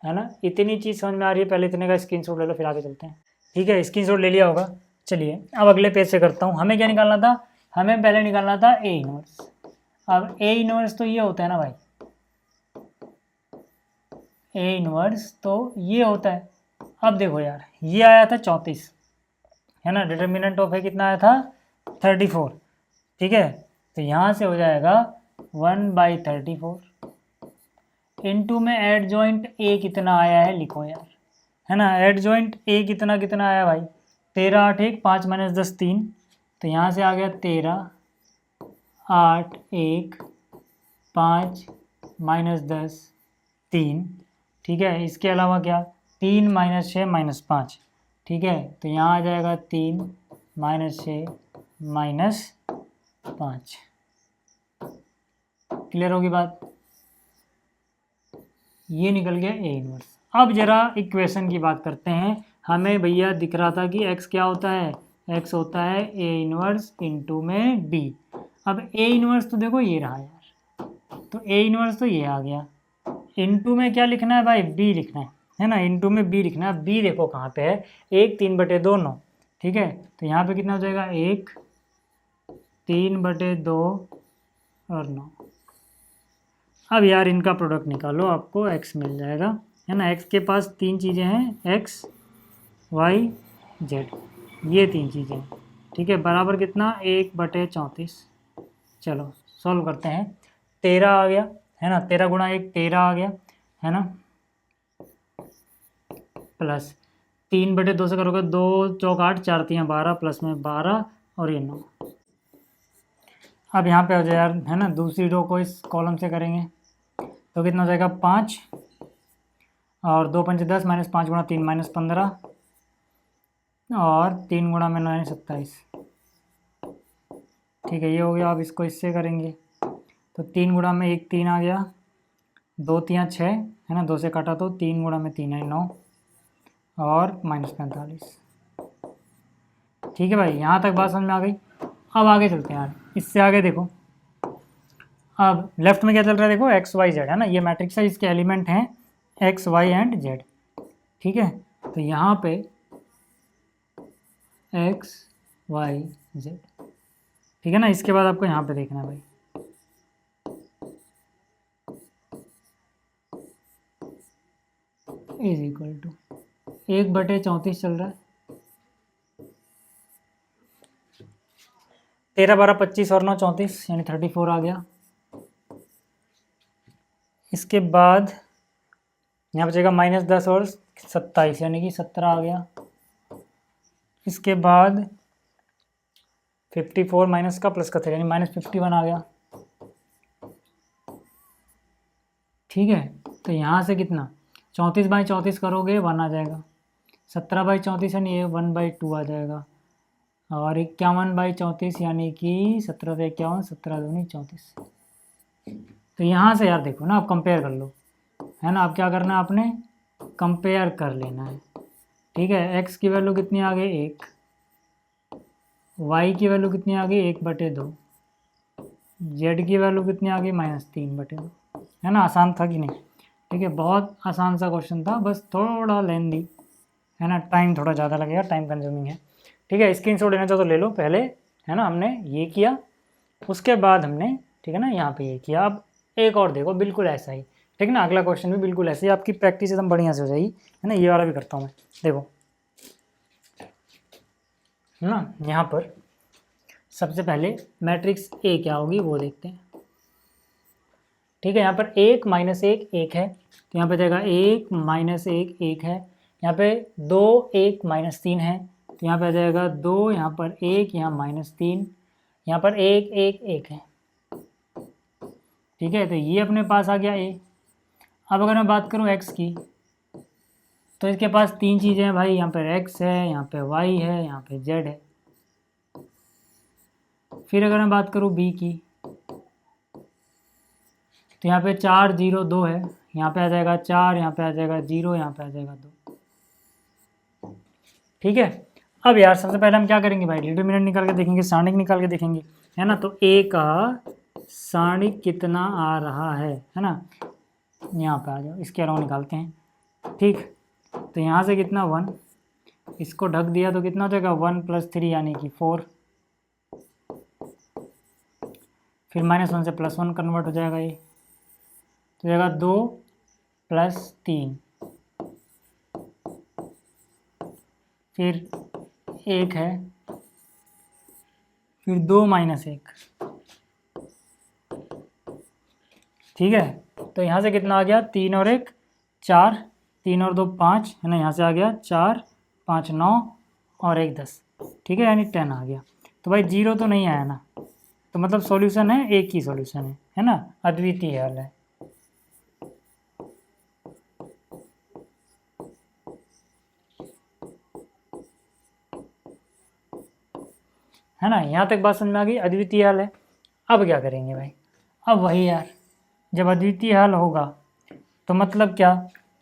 है ना, इतनी चीज़ समझ में आ रही है। पहले इतने का स्क्रीनशॉट ले लो फिर आगे चलते हैं। ठीक है, स्क्रीनशॉट ले लिया होगा। चलिए अब अगले पेज से करता हूँ। हमें क्या निकालना था, हमें पहले निकालना था ए इनवर्स। अब ए इनवर्स तो ये होता है ना भाई, ए इनवर्स तो ये होता है। अब देखो यार, ये आया था 34, है ना, डिटर्मिनेंट ऑफ ए कितना आया था 34, ठीक है। तो यहाँ से हो जाएगा 1/34 इनटू में एड जॉइंट ए कितना आया है लिखो यार, है ना। एड जॉइंट ए कितना कितना आया भाई 13 8 1 5 - 10 3, तो यहाँ से आ गया 13 8 1 5 - 10 3, ठीक है। इसके अलावा क्या 3 - 6 - 5, ठीक है। तो यहाँ आ जाएगा 3 - 6 - 5। क्लियर होगी बात, ये निकल गया ए इनवर्स। अब जरा इक्वेशन की बात करते हैं। हमें भैया दिख रहा था कि x क्या होता है, x होता है ए इनवर्स इंटू में b। अब ए इनवर्स तो देखो ये रहा यार, तो ए इनवर्स तो ये आ गया, इंटू में क्या लिखना है भाई b लिखना है ना, इंटू में b लिखना है। b देखो कहाँ पे है, 1 3/2 9, ठीक है। तो यहाँ पे कितना हो जाएगा 1 3/2 और 9। अब यार इनका प्रोडक्ट निकालो, आपको x मिल जाएगा, है ना। x के पास 3 चीज़ें हैं, x y z, ये 3 चीज़ें हैं, ठीक है। बराबर कितना 1/34। चलो सॉल्व करते हैं। 13 आ गया, है ना, 13 × 1 13 आ गया, है ना, प्लस 3/2 से करोगे 2 चौक 8 4 3 12 प्लस में 12 और ये 9। अब यहाँ पे हो जाए यार, है ना, दूसरी रो को इस कॉलम से करेंगे तो कितना हो जाएगा 5 और 2 5 10 -5 × 3 -15 और 3 × 9 27, ठीक है। ये हो गया। अब इसको इससे करेंगे तो 3 × में 1 3 आ गया, 2 3 6, है ना, 2 से काटा तो 3 × में 3 है 9 और -45, ठीक है भाई। यहाँ तक बात समझ में आ गई। अब आगे चलते हैं यार, इससे आगे देखो। अब लेफ्ट में क्या चल रहा है देखो x y z, है ना, ये मैट्रिक्स है, इसके एलिमेंट हैं x y एंड z, ठीक है। तो यहाँ पे x y z, ठीक है ना। इसके बाद आपको यहाँ पे देखना है भाई, इज इक्वल टू 1/34 चल रहा है, 13 12 25 और 9 34 यानी 34 आ गया। इसके बाद यहाँ बचेगा -10 और 27 यानी कि 17 आ गया। इसके बाद 54 माइनस का प्लस का 3 यानी -51 आ गया, ठीक है। तो यहाँ से कितना 34/34 करोगे 1 आ जाएगा, 17/34 यानी ये 1/2 आ जाएगा, और 51/34 यानी कि 17 से 51 17 दूनी 34। तो यहाँ से यार देखो ना, आप कंपेयर कर लो, है ना। आप क्या करना है, आपने कंपेयर कर लेना है, ठीक है। x की वैल्यू कितनी आ गई 1, y की वैल्यू कितनी आ गई 1/2, z की वैल्यू कितनी आ गई -3/2, है ना। आसान था कि नहीं, ठीक है। बहुत आसान सा क्वेश्चन था, बस थोड़ा लेंदी, है ना, टाइम थोड़ा ज़्यादा लगेगा, टाइम कंज्यूमिंग है, ठीक है। स्क्रीनशॉट लेना चाहो तो ले लो पहले, है ना। हमने ये किया, उसके बाद हमने, ठीक है ना, यहाँ पे ये किया। अब एक और देखो बिल्कुल ऐसा ही, ठीक है ना, अगला क्वेश्चन भी बिल्कुल ऐसे ही, आपकी प्रैक्टिस एकदम बढ़िया से हो जाएगी, है ना। ये वाला भी करता हूँ मैं, देखो, है ना। यहाँ पर सबसे पहले मैट्रिक्स ए क्या होगी वो देखते हैं, ठीक है। यहाँ पर 1 - 1 1 है, तो यहाँ पे जाएगा 1 - 1 1 है। यहाँ पे 2 1 - 3 है, तो यहाँ पे आ जाएगा 2, यहाँ पर 1, यहाँ -3, यहाँ पर 1 1 1 है, ठीक है। तो ये अपने पास आ गया ए। अब अगर मैं बात करूँ x की, तो इसके पास 3 चीज़ें हैं भाई, यहाँ पर x है, यहाँ पे y है, यहाँ पे z है। फिर अगर मैं बात करूँ b की, तो यहाँ पे 4 0 2 है, यहाँ पे आ जाएगा 4, यहाँ पे आ जाएगा 0, यहाँ पे आ जाएगा 2, ठीक है। अब यार सबसे पहले हम क्या करेंगे भाई, डिटरमिनेंट निकाल के देखेंगे, सारणिक निकाल के देखेंगे, है ना। तो ए का सारणिक कितना आ रहा है ना, यहाँ पे आ जाओ, इसके अलावा निकालते हैं, ठीक। तो यहाँ से कितना 1, इसको ढक दिया तो कितना हो जाएगा 1 + 3 यानी कि 4, फिर -1 से +1 कन्वर्ट हो जाएगा, ये तो जाएगा 2 + 3, फिर 1 है, फिर 2 माइनस 1, ठीक है। तो यहाँ से कितना आ गया, 3 और 1 4, 3 और 2 5 है ना, यहाँ से आ गया 4 5 9 और 1 10, ठीक है, यानी 10 आ गया। तो भाई 0 तो नहीं आया ना, तो मतलब सॉल्यूशन है, एक ही सॉल्यूशन है ना, अद्वितीय हल है ना। यहाँ तक बात समझ में आ गई, अद्वितीय हल है। अब क्या करेंगे भाई, अब वही यार, जब अद्वितीय हल होगा तो मतलब क्या,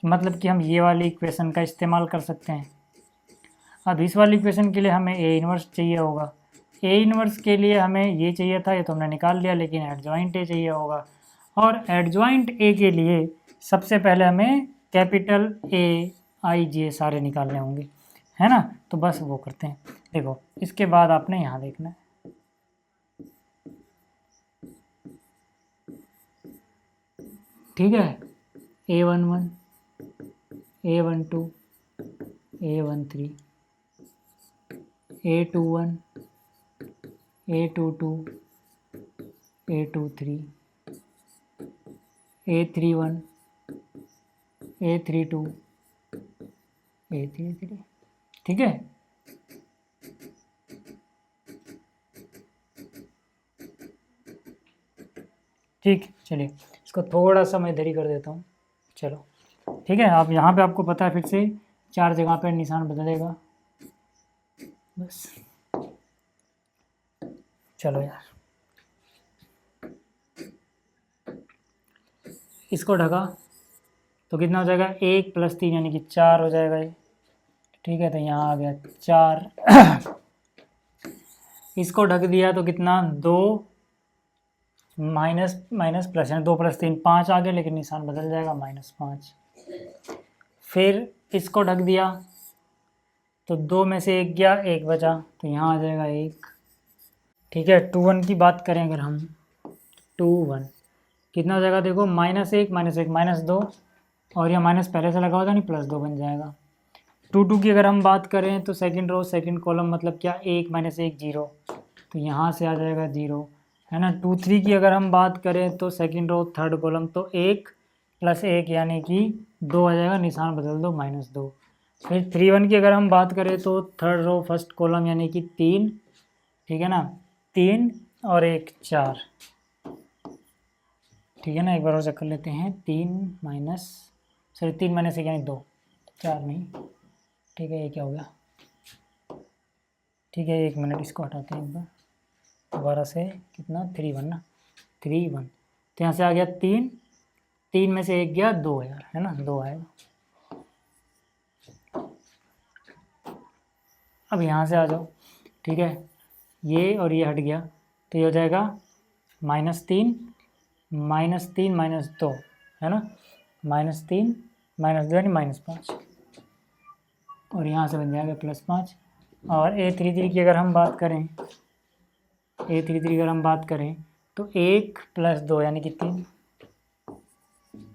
मतलब कि हम ये वाली इक्वेशन का इस्तेमाल कर सकते हैं। अब इस वाली इक्वेशन के लिए हमें ए इन्वर्स चाहिए होगा, ए इन्वर्स के लिए हमें ये चाहिए था, ये तो हमने निकाल लिया, लेकिन एडजॉइंट ए चाहिए होगा। और एडजॉइंट ए के लिए सबसे पहले हमें कैपिटल ए आई जे सारे निकालने होंगे, है ना। तो बस वो करते हैं। देखो इसके बाद आपने यहाँ देखना है, ठीक है, A11 A12 A13 A21 A22 A23 A31 A32 A33, ठीक है। ठीक, चलिए इसको थोड़ा सा मैं इधर ही कर देता हूँ। चलो ठीक है, आप यहाँ पे आपको पता है फिर से 4 जगह पे निशान बदलेगा, बस चलो यार, इसको ढका तो कितना हो जाएगा, 1 + 3 यानी कि 4 हो जाएगा ये, ठीक है। तो यहाँ आ गया 4 इसको ढक दिया तो कितना, 2 माइनस माइनस प्लस है, 2 + 3 5 आ गया, लेकिन निशान बदल जाएगा -5। फिर इसको ढक दिया तो 2 में से 1 गया, 1 बचा, तो यहाँ आ जाएगा 1, ठीक है। 2 1 की बात करें अगर हम, 2 1 कितना हो जाएगा, देखो -1 -2, और यह माइनस पहले से लगा होता नहीं, +2 बन जाएगा। 2 2 की अगर हम बात करें तो सेकंड रो सेकंड कॉलम मतलब क्या, 1 -1 0, तो यहाँ से आ जाएगा 0, है ना। 2 3 की अगर हम बात करें तो सेकंड रो थर्ड कॉलम, तो 1 + 1 यानी कि 2 आ जाएगा, निशान बदल दो -2। फिर 3 1 की अगर हम बात करें तो थर्ड रो फर्स्ट कॉलम यानी कि 3, ठीक है ना, 3 और 1 4, ठीक है ना। एक बार और चेक कर लेते हैं, 3 -1 यानी 2, 4 नहीं, ठीक है। ये क्या हो गया, ठीक है, 1 मिनट इसको हटाते हैं एक बार दोबारा से, कितना 3 1 ना, 3 1, तो यहाँ से आ गया 3, 3 में से 1 गया 2 यार, है ना, 2 आएगा। अब यहाँ से आ जाओ, ठीक है, ये और ये हट गया, तो ये हो जाएगा -3 -2, है ना, -3 -2 यानी -5, और यहाँ से बन जाएगा +5। और A33 की अगर हम बात करें, A33 अगर हम बात करें तो 1 + 2 यानी कि 3,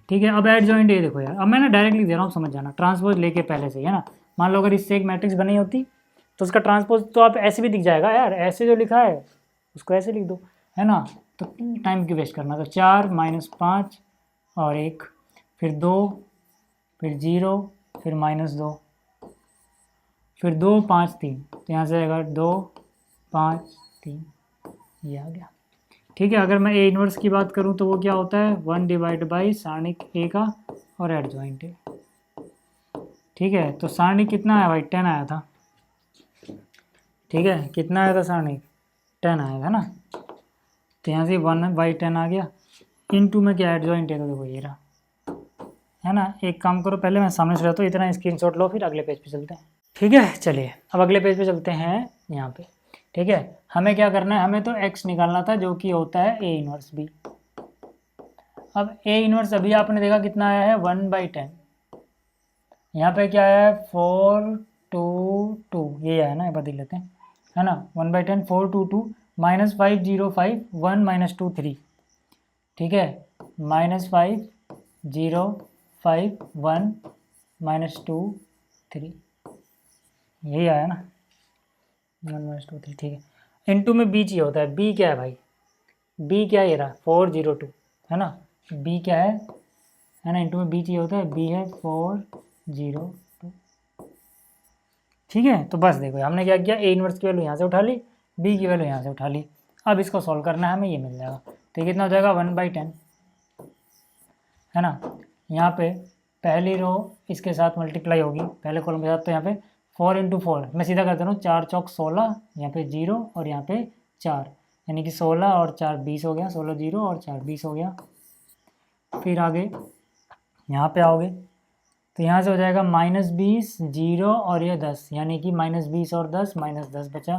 ठीक है। अब एडजॉइंट ए देखो यार, अब मैं ना डायरेक्ट लिख दे रहा हूँ, समझ जाना, ट्रांसपोज लेके पहले से, है ना। मान लो अगर इससे एक मैट्रिक्स बनी होती तो उसका ट्रांसपोज तो आप ऐसे भी दिख जाएगा यार, ऐसे जो लिखा है उसको ऐसे लिख दो, है ना। तो टाइम क्यों वेस्ट करना, तो 4 -5 और 1, फिर 2, फिर 0, फिर -2, फिर 2 5 3, तो यहाँ से आएगा 2 5 3, ये आ गया, ठीक है। अगर मैं ए इन्वर्स की बात करूँ तो वो क्या होता है, 1/, सारणिक ए का और एडजॉइंट ए, ठीक है। तो सारणिक कितना आया भाई, 10 आया था, ठीक है। कितना आया था सारणिक, 10 आया था ना, तो यहाँ से 1/10 आ गया, इनटू में क्या एडजॉइंट है, तो देखो ये रहा, है ना। एक काम करो, पहले मैं सामने से रहता हूँ, इतना स्क्रीनशॉट लो, फिर अगले पेज पे चलते हैं, ठीक है। चलिए अब अगले पेज पे चलते हैं, यहाँ पे, ठीक है। हमें क्या करना है, हमें तो x निकालना था जो कि होता है a इन्वर्स b। अब a इन्वर्स अभी आपने देखा कितना आया है, 1/10, यहाँ पे क्या आया है, 4 2 2, ये आया ना, ये बदल लेते हैं, है ना। 1/10 4 2 2 -5 0 5 1 -2 3, ठीक है, -5 0 5 1 -2 3, यही आया ना। 1 2 3 ठीक है। इनटू में बी चाहिए होता है। बी क्या है भाई? बी क्या है? ये रहा 402 है ना। बी क्या है ना, इनटू में बी चाहिए होता है। बी है 402। ठीक है, तो बस देखो हमने क्या किया, ए इनवर्स की वैल्यू यहाँ से उठा ली, बी की वैल्यू यहाँ से उठा ली। अब इसको सॉल्व करना है हमें, ये मिल जाएगा। तो ये कितना हो जाएगा 1/10 है ना। यहाँ पे पहली रो इसके साथ मल्टीप्लाई होगी पहले कॉलम के साथ, तो यहाँ पे 4 × 4 मैं सीधा कर दे रहा हूँ, 4 चौक 16, यहाँ पे 0 और यहाँ पे 4, यानी कि 16 और 4 20 हो गया, 16 0 और 4 20 हो गया। फिर आगे यहाँ पे आओगे तो यहाँ से हो जाएगा -20 0 और ये 10, यानी कि -20 और 10 -10 बचा।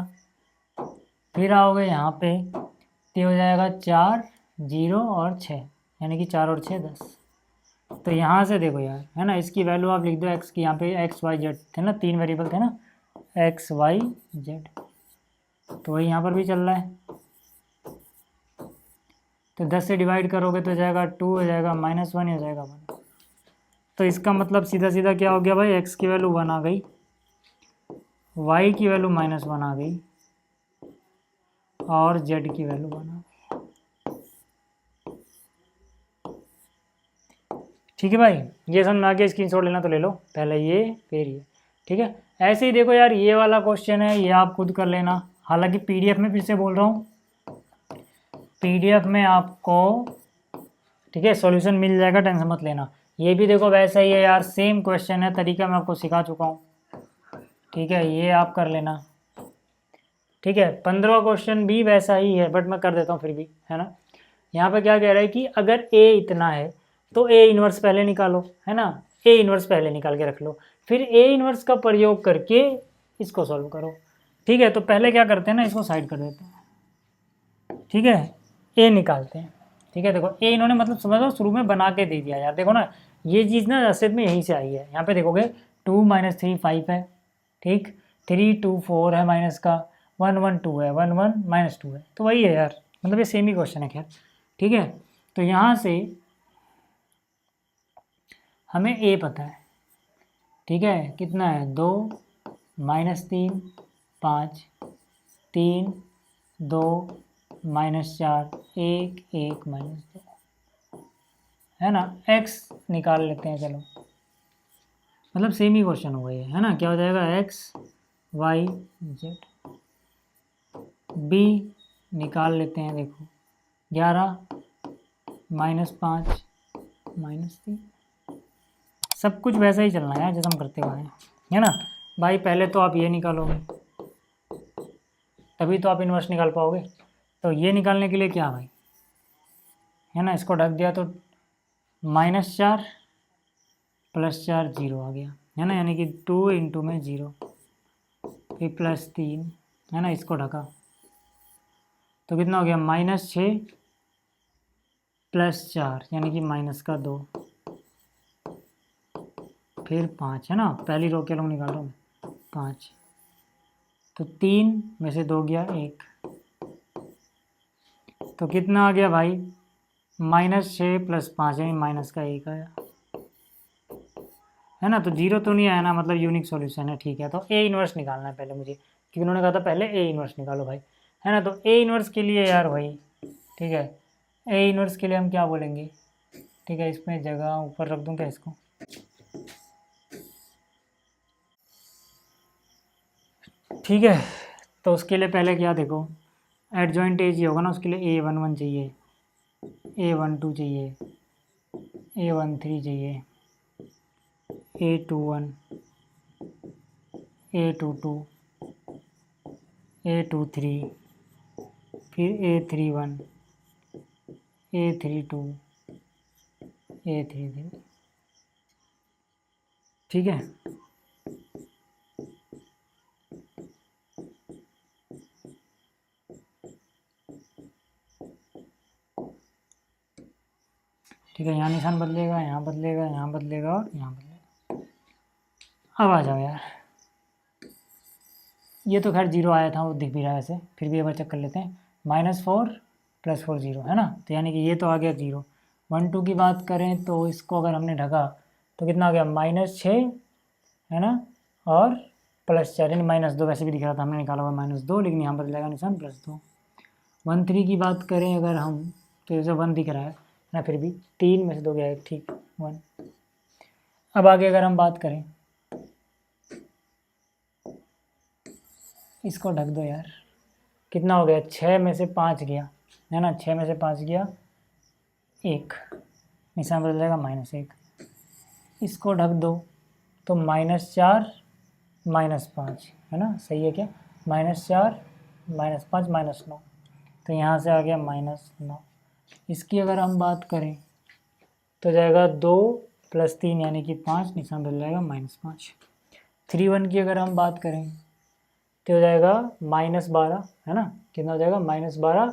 फिर आओगे यहाँ पे तो हो जाएगा 4 0 और 6, यानी कि 4 और 6 10। तो यहाँ से देखो यार है ना, इसकी वैल्यू आप लिख दो एक्स की, यहाँ पे x y z थे ना, 3 वेरिएबल थे ना, x y z, तो वही यहाँ पर भी चल रहा है। तो 10 से डिवाइड करोगे तो जाएगा 2 हो जाएगा, -1 हो जाएगा 1। तो इसका मतलब सीधा सीधा क्या हो गया भाई, x की वैल्यू 1 आ गई, y की वैल्यू -1 आ गई और z की वैल्यू 1 आ गई। ठीक है भाई, ये समझ में आ गया। स्क्रीनशॉट लेना तो ले लो, पहले ये फिर ये। ठीक है, ऐसे ही देखो यार ये वाला क्वेश्चन है, ये आप खुद कर लेना। हालांकि पीडीएफ में फिर से बोल रहा हूँ, पीडीएफ में आपको ठीक है सॉल्यूशन मिल जाएगा, टेंशन मत लेना। ये भी देखो वैसा ही है यार, सेम क्वेश्चन है, तरीका मैं आपको सिखा चुका हूँ। ठीक है, ये आप कर लेना। ठीक है, 15वां क्वेश्चन भी वैसा ही है, बट मैं कर देता हूँ फिर भी, है ना। यहाँ पे क्या कह रहा है कि अगर ए इतना है तो ए इनवर्स पहले निकालो, है ना। ए इनवर्स पहले निकाल के रख लो, फिर ए इनवर्स का प्रयोग करके इसको सॉल्व करो। ठीक है, तो पहले क्या करते हैं ना, इसको साइड कर देते हैं। ठीक है, ए निकालते हैं। ठीक है, देखो ए इन्होंने मतलब समझ लो शुरू में बना के दे दिया यार। देखो ना ये चीज़ ना असल में यहीं से आई है। यहाँ पे देखोगे 2 - 3 5 है, ठीक, 3 2 4 है माइनस का, 1 1 2 है, 1 1 -2 है, तो वही है यार, मतलब ये सेम ही क्वेश्चन है खैर। ठीक है, तो यहाँ से हमें ए पता है। ठीक है, कितना है 2 -3 5 3 2 -4 1 1 -2 है ना। x निकाल लेते हैं चलो, मतलब सेम ही क्वेश्चन हो गया है ना। क्या हो जाएगा x y z। b निकाल लेते हैं, देखो 11 -5 -3, सब कुछ वैसा ही चलना है यार जैसे हम करते हुए हैं, है ना। भाई पहले तो आप ये निकालोगे तभी तो आप इन्वर्स निकाल पाओगे। तो ये निकालने के लिए क्या भाई, है ना, इसको ढक दिया तो -4 +4 0 आ गया, है ना, यानी कि 2 × में 0, फिर +3 है ना, इसको ढका तो कितना हो गया -6 +4 यानी कि -2, फिर 5 है ना, पहली रो के लोग निकाल रहा हूँ 5, तो 3 में से 2 गया 1, तो कितना आ गया भाई -6 + 5 यानी -1 आया, है ना। तो 0 तो नहीं आया ना, मतलब यूनिक सॉल्यूशन है। ठीक है, तो ए इनवर्स निकालना है पहले मुझे, क्योंकि उन्होंने कहा था पहले ए इनवर्स निकालो भाई, है ना। तो ए इनवर्स के लिए यार भाई, ठीक है, ए इनवर्स के लिए हम क्या बोलेंगे, ठीक है, इसमें जगह ऊपर रख दूँ क्या इसको, ठीक है। तो उसके लिए पहले क्या देखो, एडजॉइंट ए जी होगा ना, उसके लिए A11 चाहिए, A12 चाहिए, A13 चाहिए, A21 A22 A23, फिर A31 A32 A33। ठीक है, ठीक है, यहाँ निशान बदलेगा, यहाँ बदलेगा, यहाँ बदलेगा और यहाँ बदलेगा। अब आ जाओ यार, ये तो खैर 0 आया था, वो दिख भी रहा है ऐसे, फिर भी एक बार चेक कर लेते हैं। -4 + 4 0 है ना, तो यानी कि ये तो आ गया 0। 1 2 की बात करें तो इसको अगर हमने ढका तो कितना आ गया -6 है ना, और +4 यानी -2, वैसे भी दिख रहा था हमने निकाला हुआ -2, लेकिन यहाँ पर लगेगा निशान +2। 1 3 की बात करें अगर हम, तो जैसे 1 दिख रहा है ना, फिर भी 3 में से 2 गया है, ठीक 1। अब आगे अगर हम बात करें, इसको ढक दो यार, कितना हो गया, 6 में से 5 गया है ना, 6 में से 5 गया 1, निशान बदल जाएगा -1। इसको ढक दो तो -4 -5 है ना, सही है क्या, -4 -5 -9, तो यहाँ से आ गया -9। इसकी अगर हम बात करें तो जाएगा 2 + 3 यानी कि 5, निशान बदल जाएगा -5। 3 1 की अगर हम बात करें तो हो जाएगा -12 है ना, कितना हो जाएगा -12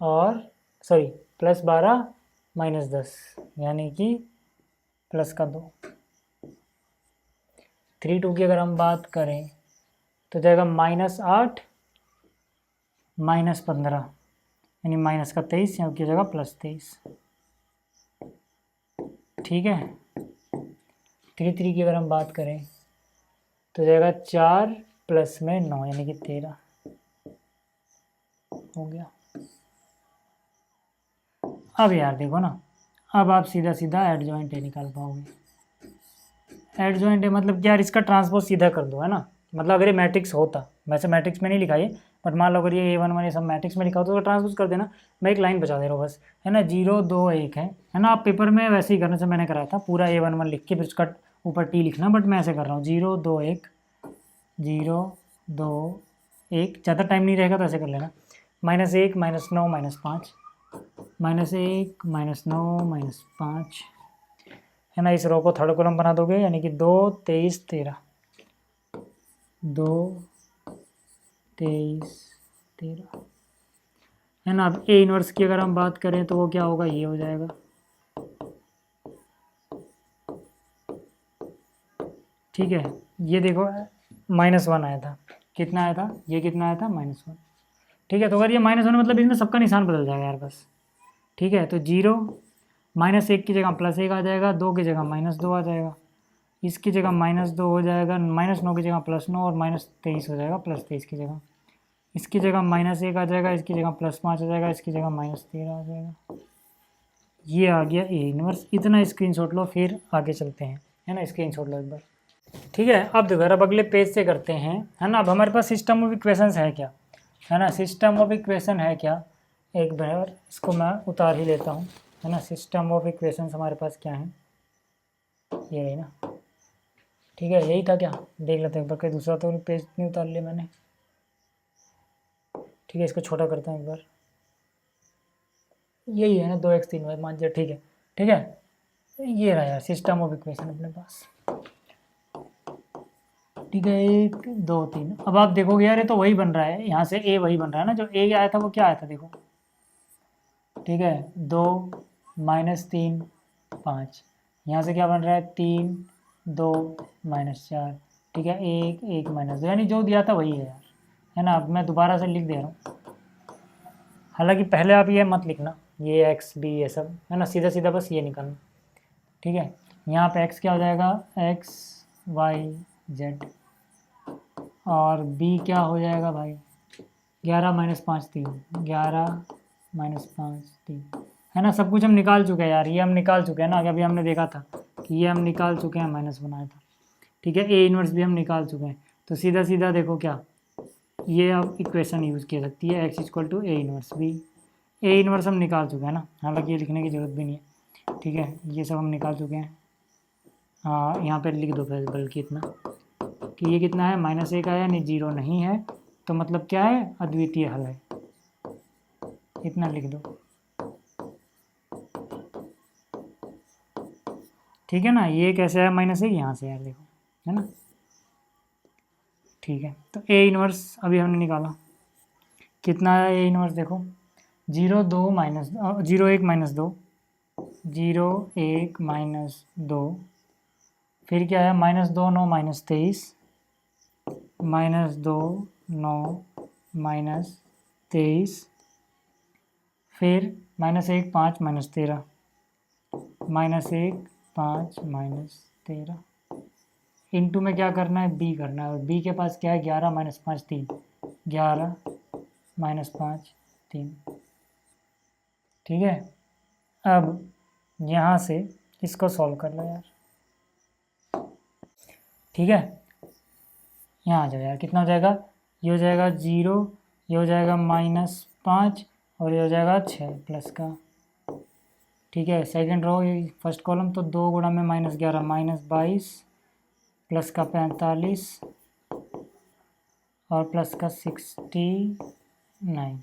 और सॉरी +12 -10 यानी कि +2। 3 2 की अगर हम बात करें तो जाएगा -8 -15 यानी -23, यहाँ की जगह +23, ठीक है। 3 3 की अगर हम बात करें तो जाएगा 4 + 9 यानी कि 13 हो गया। अब यार देखो ना, अब आप सीधा सीधा एडजॉइंट ए निकाल पाओगे। एडजॉइंट ए मतलब क्या यार, इसका ट्रांसपोज सीधा कर दो है ना, मतलब अगर ये मैट्रिक्स होता, वैसे मैट्रिक्स में नहीं लिखा ये, बट मान लो अगर ये A1 1 ये सब मैट्रिक्स में लिखा होता तो ट्रांसपोज कर देना। मैं एक लाइन बचा दे रहा हूँ बस, है ना, 0 2 1 है ना। आप पेपर में वैसे ही करने से मैंने कराया था, पूरा A1 1 लिख के फिर उसका ऊपर टी लिखना, बट मैं ऐसे कर रहा हूँ 0 2 1 0 2 1, ज़्यादा टाइम नहीं रहेगा तो ऐसे कर लेना, -1 -9 -5 -1 -9 -5 है ना। इस रो को थर्ड कॉलम बना दोगे यानी कि 2 23 13 2 23 13 है ना। अब A इनवर्स की अगर हम बात करें तो वो क्या होगा, ये हो जाएगा, ठीक है। ये देखो -1 आया था, कितना आया था, ये कितना आया था -1, ठीक है। तो अगर ये -1 मतलब इसमें सबका निशान बदल जाएगा यार बस, ठीक है। तो 0 -1 की जगह +1 आ जाएगा, 2 की जगह -2 आ जाएगा, इसकी जगह -2 हो जाएगा, -9 की जगह +9 और -23 हो जाएगा +23 की जगह, इसकी जगह -1 आ जाएगा, इसकी जगह +5 आ जाएगा, इसकी जगह -13 आ जाएगा। ये आ गया A इनवर्स। इतना स्क्रीनशॉट लो, फिर आगे चलते हैं, है ना, स्क्रीनशॉट लो एक बार, ठीक है। अब देखो, अब अगले पेज से करते हैं, है ना। अब हमारे पास सिस्टम ऑफ इक्वेशंस है क्या, है ना, सिस्टम ऑफ इक्वेशन है क्या, एक बार इसको मैं उतार ही लेता हूँ, है ना। सिस्टम ऑफ इक्वेशंस हमारे पास क्या है, ये है ना, ठीक है, यही था क्या, देख लेते हैं एक बार, कहीं दूसरा तो पेज नहीं उतार लिया मैंने, ठीक है। इसको छोटा करता हूँ एक बार, यही है ना, 2x 3y मान लिया, ठीक है, ठीक है। ये रहा यार सिस्टम ऑफ इक्वेशन अपने पास, ठीक है, 1 2 3। अब आप देखोगे यार ये तो वही बन रहा है, यहाँ से A वही बन रहा है ना, जो A आया था वो क्या आया था देखो, ठीक है, 2 -3 5, यहाँ से क्या बन रहा है 3 2 -4, ठीक है, 1 1 -2, यानी जो दिया था वही है यार, है ना। अब मैं दोबारा से लिख दे रहा हूँ, हालांकि पहले आप ये मत लिखना, ये x b ये सब, है ना, सीधा सीधा बस ये निकालना, ठीक है। यहाँ पे x क्या हो जाएगा, x y z, और b क्या हो जाएगा भाई, 11 -5 3, 11 -5 3, है ना। सब कुछ हम निकाल चुके हैं यार, ये हम निकाल चुके हैं ना, अभी हमने देखा था कि ये हम निकाल चुके हैं, माइनस बनाया था, ठीक है। A इनवर्स भी हम निकाल चुके हैं, तो सीधा सीधा देखो क्या, ये अब इक्वेशन यूज़ की सकती है, x = A inverse b। A inverse हम निकाल चुके हैं ना, हालांकि ये लिखने की ज़रूरत भी नहीं है, ठीक है, ये सब हम निकाल चुके हैं। हाँ, यहाँ पर लिख दो फिर बल्कि इतना कि ये कितना है, -1 आया, यानी 0 नहीं है, तो मतलब क्या है, अद्वितीय हल है, इतना लिख दो, ठीक है ना। ये कैसे आया -1, यहाँ से यार देखो, है ना, ठीक है। तो A इनवर्स अभी हमने निकाला, कितना आया A इनवर्स देखो, 0 2 0 1 -2 0 1 -2, फिर क्या आया -2 9 -23 -2 9 -23, फिर -1 5 -13 -1 5 -13, इनटू में क्या करना है, बी करना है, और बी के पास क्या है, 11 माइनस 5 3, 11 माइनस 5 3। ठीक है, अब यहाँ से इसको सॉल्व कर लो यार। ठीक है, यहाँ आ जाओ यार, कितना हो जाएगा, ये हो जाएगा 0, ये हो जाएगा -5 और ये हो जाएगा 6 प्लस का। ठीक है, सेकंड रो ये फर्स्ट कॉलम, तो 2 गुणा में -11 -22 प्लस का 45 और प्लस का 69।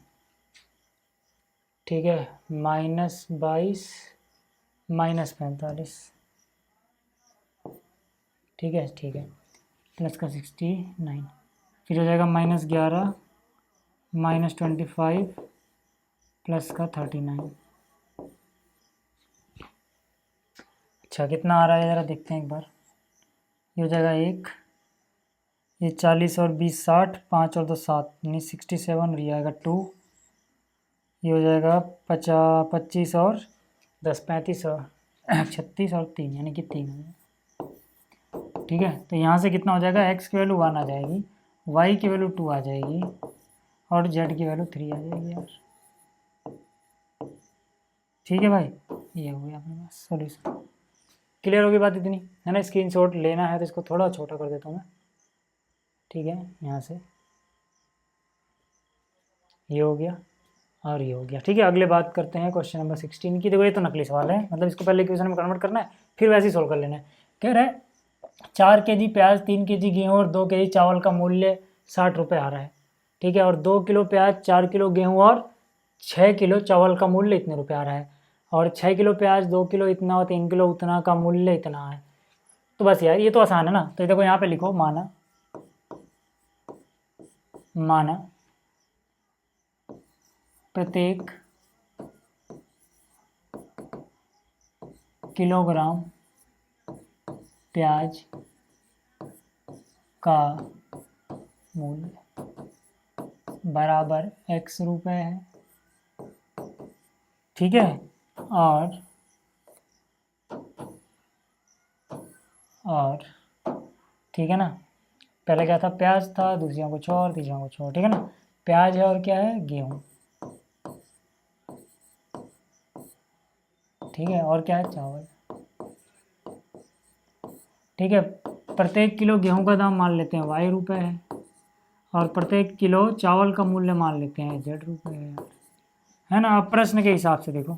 ठीक है, -22 -45। ठीक है, ठीक है, प्लस का 69, फिर हो जाएगा -11 -25 प्लस का 39। अच्छा, कितना आ रहा है ज़रा देखते हैं एक बार। ये हो जाएगा 1, ये 40 और 20 60, 5 और 2 7 यानी 67 और ये आएगा 2। ये हो जाएगा 25 और 10 35 और 36 और 3 यानी कि 3। ठीक है, तो यहाँ से कितना हो जाएगा, x की वैल्यू 1 आ जाएगी, y की वैल्यू 2 आ जाएगी और z की वैल्यू 3 आ जाएगी यार। ठीक है भाई, ये हो गया अपने पास सॉल्यूशन। क्लियर होगी बात इतनी, है ना। स्क्रीनशॉट लेना है तो इसको थोड़ा छोटा कर देता हूँ मैं। ठीक है, यहाँ से ये हो गया और ये हो गया। ठीक है, अगले बात करते हैं क्वेश्चन नंबर 16 की। देखो ये तो नकली सवाल है, मतलब इसको पहले इक्वेशन में कन्वर्ट करना है, फिर वैसे ही सोल्व कर लेना है। कह रहा है 4 kg प्याज, 3 kg गेहूँ और 2 kg चावल का मूल्य 60 रुपये आ रहा है। ठीक है, और 2 किलो प्याज, 4 किलो गेहूँ और 6 किलो चावल का मूल्य इतने रुपये आ रहा है, और 6 किलो प्याज, 2 किलो इतना और 3 किलो उतना का मूल्य इतना है। तो बस यार ये तो आसान है ना। तो देखो यहाँ पे लिखो, माना प्रत्येक किलोग्राम प्याज का मूल्य बराबर x रुपये है। ठीक है, और ठीक है ना, पहले क्या था, प्याज था, दूसरा कुछ और, तीसरा कुछ और। ठीक है ना, प्याज है और क्या है, गेहूँ। ठीक है, और क्या है, चावल। ठीक है, प्रत्येक किलो गेहूं का दाम मान लेते हैं y रुपये है, और प्रत्येक किलो चावल का मूल्य मान लेते हैं z रुपये है ना। अब प्रश्न के हिसाब से देखो,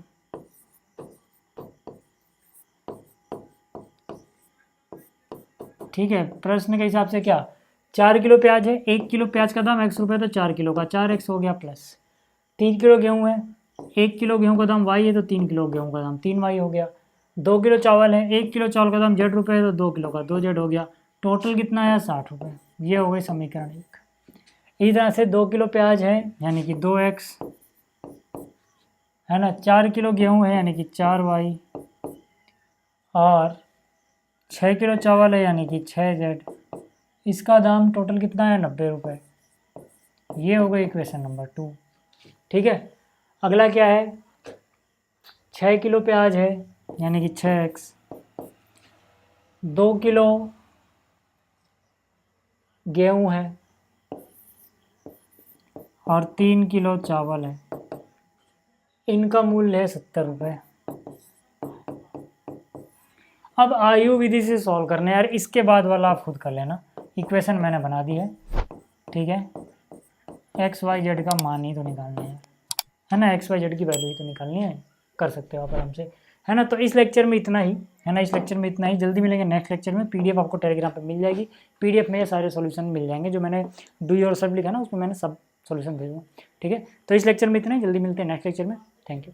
ठीक है, प्रश्न के हिसाब से क्या, 4 किलो प्याज है, 1 किलो प्याज का दाम x रुपये, तो 4 किलो का 4x हो गया, प्लस 3 किलो गेहूँ है, 1 किलो गेहूँ का दाम y है, तो 3 किलो गेहूँ का दाम 3y हो गया। 2 किलो चावल है, 1 किलो चावल का दाम z रुपये है, तो 2 किलो का 2z हो गया। टोटल कितना है, 60 रुपये। ये हो गई समीकरण 1। इसी तरह से 2 किलो प्याज है यानी कि 2x है ना, 4 किलो गेहूँ है यानी कि 4y, और 6 किलो चावल है यानी कि 6z। इसका दाम टोटल कितना है, 90 रुपये। ये हो गई इक्वेशन नंबर 2। ठीक है, अगला क्या है, 6 किलो प्याज है यानी कि 6x, 2 किलो गेहूँ है और 3 किलो चावल है, इनका मूल्य है 70 रुपये। अब आयु विधि से सॉल्व करना है यार, इसके बाद वाला आप खुद कर लेना। इक्वेशन मैंने बना दी है। ठीक है, एक्स वाई जेड का मान ही तो निकालना है ना, एक्स वाई जेड की वैल्यू ही तो निकालनी है, कर सकते हो आप आराम से, है ना। तो इस लेक्चर में इतना ही, है ना, इस लेक्चर में इतना ही। जल्दी मिलेंगे नेक्स्ट लेक्चर में। पीडीएफ आपको टेलीग्राम पे मिल जाएगी, पीडीएफ में ये सारे सॉल्यूशन मिल जाएंगे जो मैंने डू योर सब लिखा ना, उसमें मैंने सब सॉल्यूशन भेजूँगा। ठीक है, तो इस लेक्चर में इतना ही, जल्दी मिलते हैं नेक्स्ट लेक्चर में। Thank you.